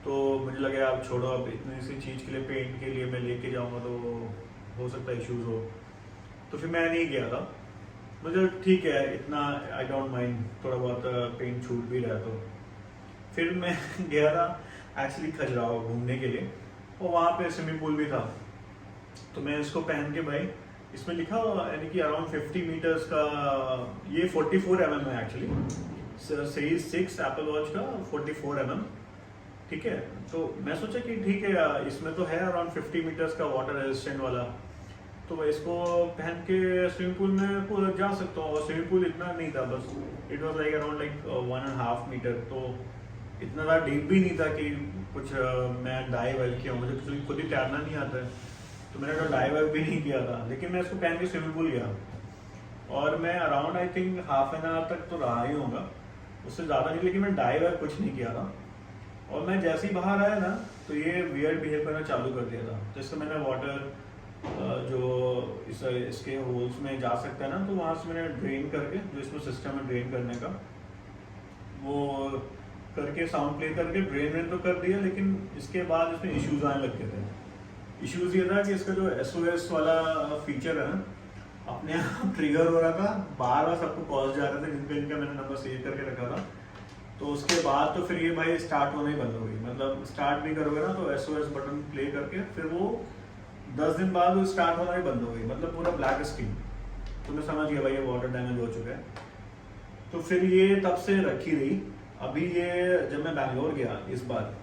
तो मुझे लगा यार छोड़ो, अब इतनी सी चीज़ के लिए, पेंट के लिए मैं लेके जाऊँगा तो हो सकता है इश्यूज़ हो। तो फिर मैं नहीं गया था। मुझे ठीक है, इतना आई डोंट माइंड, थोड़ा बहुत पेंट छूट भी रहा। तो फिर मैं गया था एक्चुअली खजुराहो घूमने के लिए और वहाँ पे स्विमिंग पूल भी था। तो मैं इसको पहन के भाई, इसमें लिखा यानी कि अराउंड 50 मीटर्स का, ये 44 mm है एक्चुअली, सीरीज 6 एप्पल वॉच का 44 mm, ठीक है। तो मैं सोचा कि ठीक है इसमें तो है अराउंड 50 मीटर्स का वाटर रेजिस्टेंट वाला, तो मैं इसको पहन के स्विमिंग पूल में जा सकता हूँ। और स्विमिंग पूल इतना नहीं था, बस it was like around like 1.5 metre, तो इतना ज़्यादा डीप भी नहीं था कि कुछ मैं डाइव वाइव किया। मुझे खुद ही तैरना नहीं आता है तो मैंने तो डाइव वाइव भी नहीं किया था। लेकिन मैं इसको पहन के स्विमिंग पूल गया और मैं around I think half an hour तक तो रहा ही होगा, उससे ज़्यादा नहीं। लेकिन मैं डाइव वाइव कुछ नहीं किया था और मैं जैसे ही बाहर आया ना तो ये वियर्ड बिहेव करना चालू कर दिया था। तो इससे मैंने वाटर जो इसके होल्स में जा सकता है ना, तो वहाँ से मैंने ड्रेन करके, जो इसमें सिस्टम है ड्रेन करने का, वो करके साउंड प्ले करके ड्रेन तो कर दिया। लेकिन इसके बाद इसमें इश्यूज आने लग गए थे। इश्यूज ये था कि इसका जो SOS वाला फीचर है ना, अपने आप ट्रिगर हो रहा था, बार बार सबको कॉल्स जा रहे थे जिनका मैंने नंबर सेव करके रखा था। तो उसके बाद तो फिर ये भाई स्टार्ट होना ही बंद हो गई। मतलब स्टार्ट भी करोगे ना तो SOS बटन प्ले करके फिर वो 10 दिन बाद वो स्टार्ट होना ही बंद हो गई, मतलब पूरा ब्लैक स्क्रीन। तो मैं समझ गया भाई ये वाटर डैमेज हो चुका है। तो फिर ये तब से रखी रही। अभी ये जब मैं बैंगलोर गया इस बार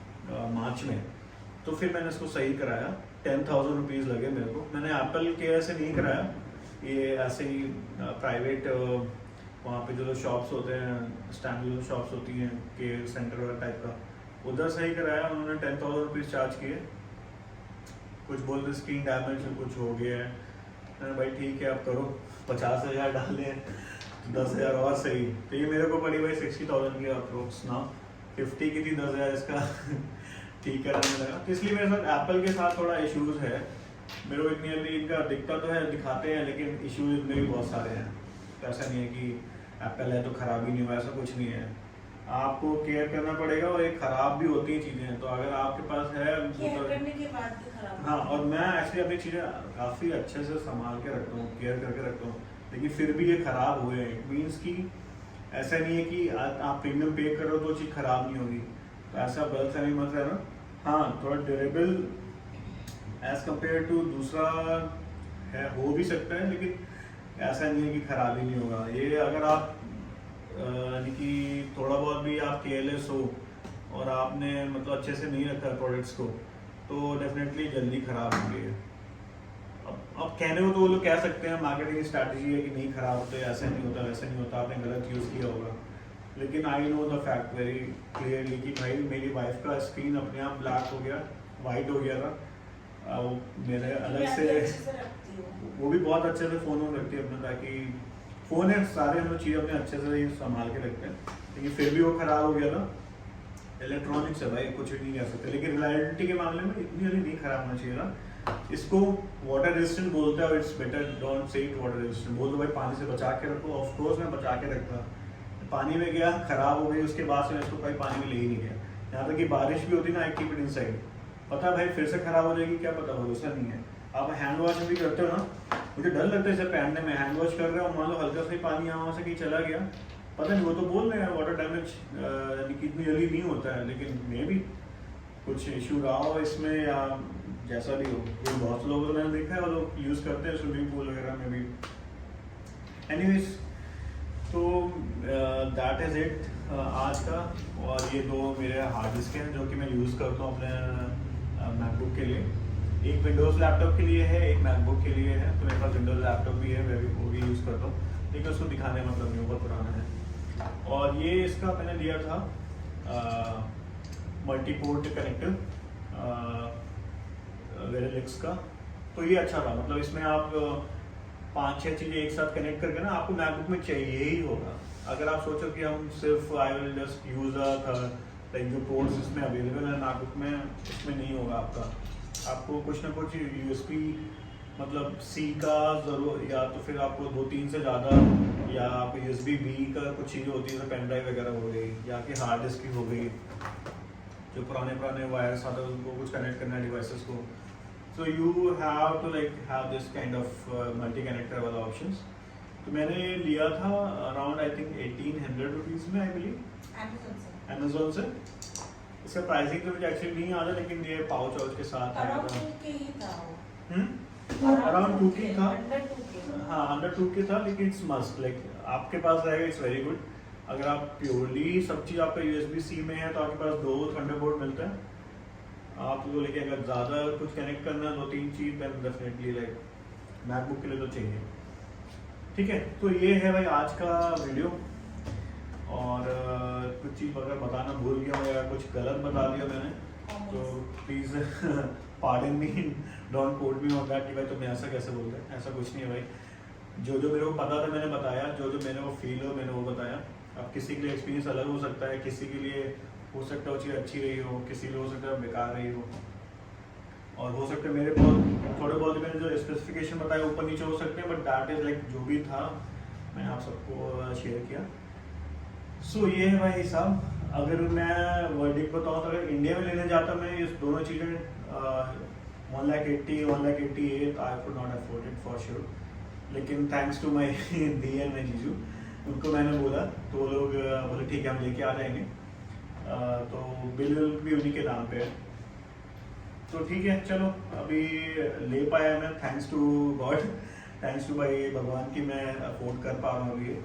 मार्च में, तो फिर मैंने इसको सही कराया। 10,000 रुपीज़ लगे मेरे को। मैंने एप्पल केयर से नहीं कराया, ये ऐसे ही प्राइवेट वहाँ पे जो शॉप्स होते हैं, स्टैंडर्ड शॉप्स होती हैं केयर सेंटर वाला टाइप का, उधर सही कराया। उन्होंने 10,000 रुपीज़ चार्ज किए। कुछ बोलते स्क्रीन डैमेज कुछ हो गया है। मैंने भाई ठीक है अब करो, 50,000 डाले, 10,000 और सही। तो ये मेरे को पड़ी भाई 60,000 की अप्रोक्स ना, 50 की थी, 10,000 इसका ठीक कराने लगा। तो इसलिए मेरे साथ एप्पल के साथ थोड़ा इश्यूज है। मेरे को इतनी जल्दी इनका दिखता तो है, दिखाते हैं, लेकिन इश्यूज इनमें भी बहुत सारे हैं। तो ऐसा नहीं है कि एप्पल है तो ख़राब ही नहीं हुआ, ऐसा कुछ नहीं है। आपको केयर करना पड़ेगा और एक ख़राब भी होती है चीज़ें। तो अगर आपके पास है केयर करने के बाद भी खराब। हाँ, और मैं एक्चुअली अपनी चीज़ें काफ़ी अच्छे से संभाल के रखता हूँ, केयर करके रखता हूँ, लेकिन फिर भी ये ख़राब हुए हैं। इट मीन्स कि ऐसा नहीं है कि आप प्रीमियम पे करो तो चीज़ ख़राब नहीं होगी। तो ऐसा गलत फहमी मत रहना। हाँ, थोड़ा ड्यूरेबल एज़ कम्पेयर टू दूसरा है, हो भी सकता है, लेकिन ऐसा नहीं है कि ख़राब ही नहीं होगा। ये अगर आप यानी कि थोड़ा बहुत भी आप केयरलेस हो और आपने मतलब अच्छे से नहीं रखा प्रोडक्ट्स को, तो डेफिनेटली जल्दी ख़राब होंगे। अब कहने को तो वो लोग कह सकते हैं मार्केटिंग स्ट्रैटेजी है कि नहीं ख़राब होते, ऐसे नहीं होता, वैसे नहीं होता, आपने गलत यूज़ किया होगा। लेकिन I know the fact very clearly कि भाई मेरी वाइफ का स्क्रीन अपने आप ब्लैक हो गया, वाइट हो गया था। मेरे अलग से वो भी बहुत अच्छे से फ़ोन रखती है अपना, ताकि फ़ोन है सारे हम लोग चीज़ें अपने अच्छे से ही संभाल के रखते हैं। लेकिन फिर भी वो ख़राब हो गया था। इलेक्ट्रॉनिक्स है भाई, कुछ भी नहीं कह सकते। लेकिन रिलायबिलिटी के मामले में इतनी जल्दी नहीं ख़राब होना चाहिए था। इसको वाटर रेजिस्टेंट बोलते हैं और it's better don't say it water resistant. बोल दो भाई पानी से बचा के रखो। ऑफ कोर्स मैं बचा के रखता, पानी में गया, खराब हो गई, उसके बाद से मैं इसको कहीं पानी में ले ही नहीं गया। यहाँ तक कि बारिश भी होती ना, आई कीप इट इनसाइड। पता भाई फिर से खराब हो जाएगी, क्या पता, भरोसा नहीं है। आप हैंड वॉश भी करते हो ना, मुझे डर लगता है इसे पहनने में। हैंड वॉश कर रहे हो, मान लो हल्का सा ही पानी यहाँ से कहीं चला गया, पता नहीं, वो तो बोल रहे हैं वाटर डैमेज यानी कि इतनी जल्दी नहीं होता है, लेकिन मे भी कुछ इशू रहा हो इसमें या जैसा भी हो। ये बहुत से लोगों को मैंने देखा है, वो लोग यूज़ करते हैं स्विमिंग पूल वगैरह में भी। एनीवेज, तो दैट इज़ इट आज का। और ये दो मेरे हार्ड डिस्क हैं जो कि मैं यूज़ करता हूँ अपने मैकबुक के लिए। एक विंडोज़ लैपटॉप के लिए है, एक मैकबुक के लिए है। तो मेरे पास विंडोज़ लैपटॉप भी है, मैं भी वो भी यूज़ करता हूँ, लेकिन उसको दिखाने का मतलब नहीं, बहुत पुराना है। और ये इसका मैंने लिया था मल्टीपोर्ट कनेक्टर वेरिलिक्स का। तो ये अच्छा था, मतलब इसमें आप 5-6 चीज़ें एक साथ कनेक्ट करके ना, आपको मैकबुक में चाहिए ही होगा। अगर आप सोचो कि हम सिर्फ I will just use like जो पोर्ट्स इसमें अवेलेबल है मैकबुक में, इसमें नहीं होगा आपका। आपको कुछ ना कुछ USB मतलब C का ज़रूर, या तो फिर आपको 2-3 से ज़्यादा, या आपको USB-B का कुछ चीज़ें होती है, जैसे पेन ड्राइव वगैरह हो गई, या कि हार्ड डिस्क की हो गई, जो पुराने वायर्स आते हैं उनको कुछ कनेक्ट करना है डिवाइसेस को। So you have to like have this kind of multi connector वाला ऑप्शंस। तो मैंने लिया था अराउंड आई थिंक 1800 रुपीज़ में, आई बिलीव अमेजोन से। इसका प्राइसिंग तो मुझे एक्चुअली नहीं आता, लेकिन ये पाउच वाउच के साथ आया था। अराउंड 2K था, हाँ अंडर 2K था, लेकिन इट्स मस्ट, लाइक आपके पास रहेगा, इट्स वेरी गुड। अगर आप प्योरली सब चीज़ आपका USB-C में है तो आपके पास 2 थंडरबोल्ट मिलता है आपको, लेकिन अगर ज़्यादा कुछ कनेक्ट करना है 2-3 चीज़, देन डेफिनेटली लाइक मैकबुक के लिए तो चाहिए। ठीक है, तो ये है भाई आज का वीडियो। और कुछ चीज़ अगर बताना भूल गया या कुछ गलत बता दिया मैंने, तो please pardon me, don't quote me on that कि भाई तुमने ऐसा कैसे बोल रहे, ऐसा कुछ नहीं है भाई। जो जो मेरे को पता था मैंने बताया, जो जो मेरे को फील हो मैंने वो बताया। अब किसी के लिए एक्सपीरियंस अलग हो सकता है, किसी के लिए हो सकता है वो चीज़ अच्छी रही हो, किसी के लिए हो सकता है बेकार रही हो, और हो सकता है मेरे बहुत थोड़े बहुत मैंने जो स्पेसिफिकेशन बताया ऊपर नीचे हो सकते हैं, बट दैट इज़ लाइक जो भी था मैंने आप सबको शेयर किया। सो ये है भाई हिसाब। अगर मैं वर्डिक बताऊँ तो अगर इंडिया में लेने जाता मैं इस दोनों चीज़ें 1,80,000 1,88,000 I could not afford it for sure. लेकिन थैंक्स टू माई दी एंड माई जीजू, उनको मैंने बोला तो वो लोग बोले ठीक है हम लेके आ जाएंगे। तो बिल भी उन्हीं के नाम पे है, तो ठीक है चलो अभी ले पाया मैं, thanks to God, thanks to भाई भगवान की मैं अफोर्ड कर पा रहा हूँ अभी।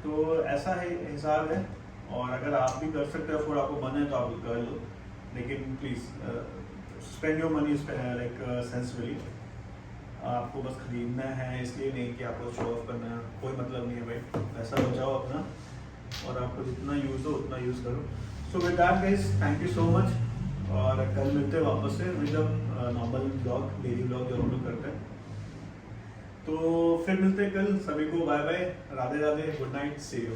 तो ऐसा है हिसाब है। और अगर आप भी कर सकते हो अफोर्ड, आपको मन है तो आप कर लो, लेकिन please spend your money like sensibly. आपको बस खरीदना है इसलिए नहीं कि आपको शो ऑफ करना है, कोई मतलब नहीं है भाई, पैसा बचाओ अपना और आपको जितना यूज़ हो उतना यूज़ करो। So with that guys, thank you so much, और कल मिलते हैं वापस से with normal blog, daily blog जो हम लोग करते हैं। तो फिर मिलते हैं कल, सभी को bye bye, Radhe Radhe, good night, see you.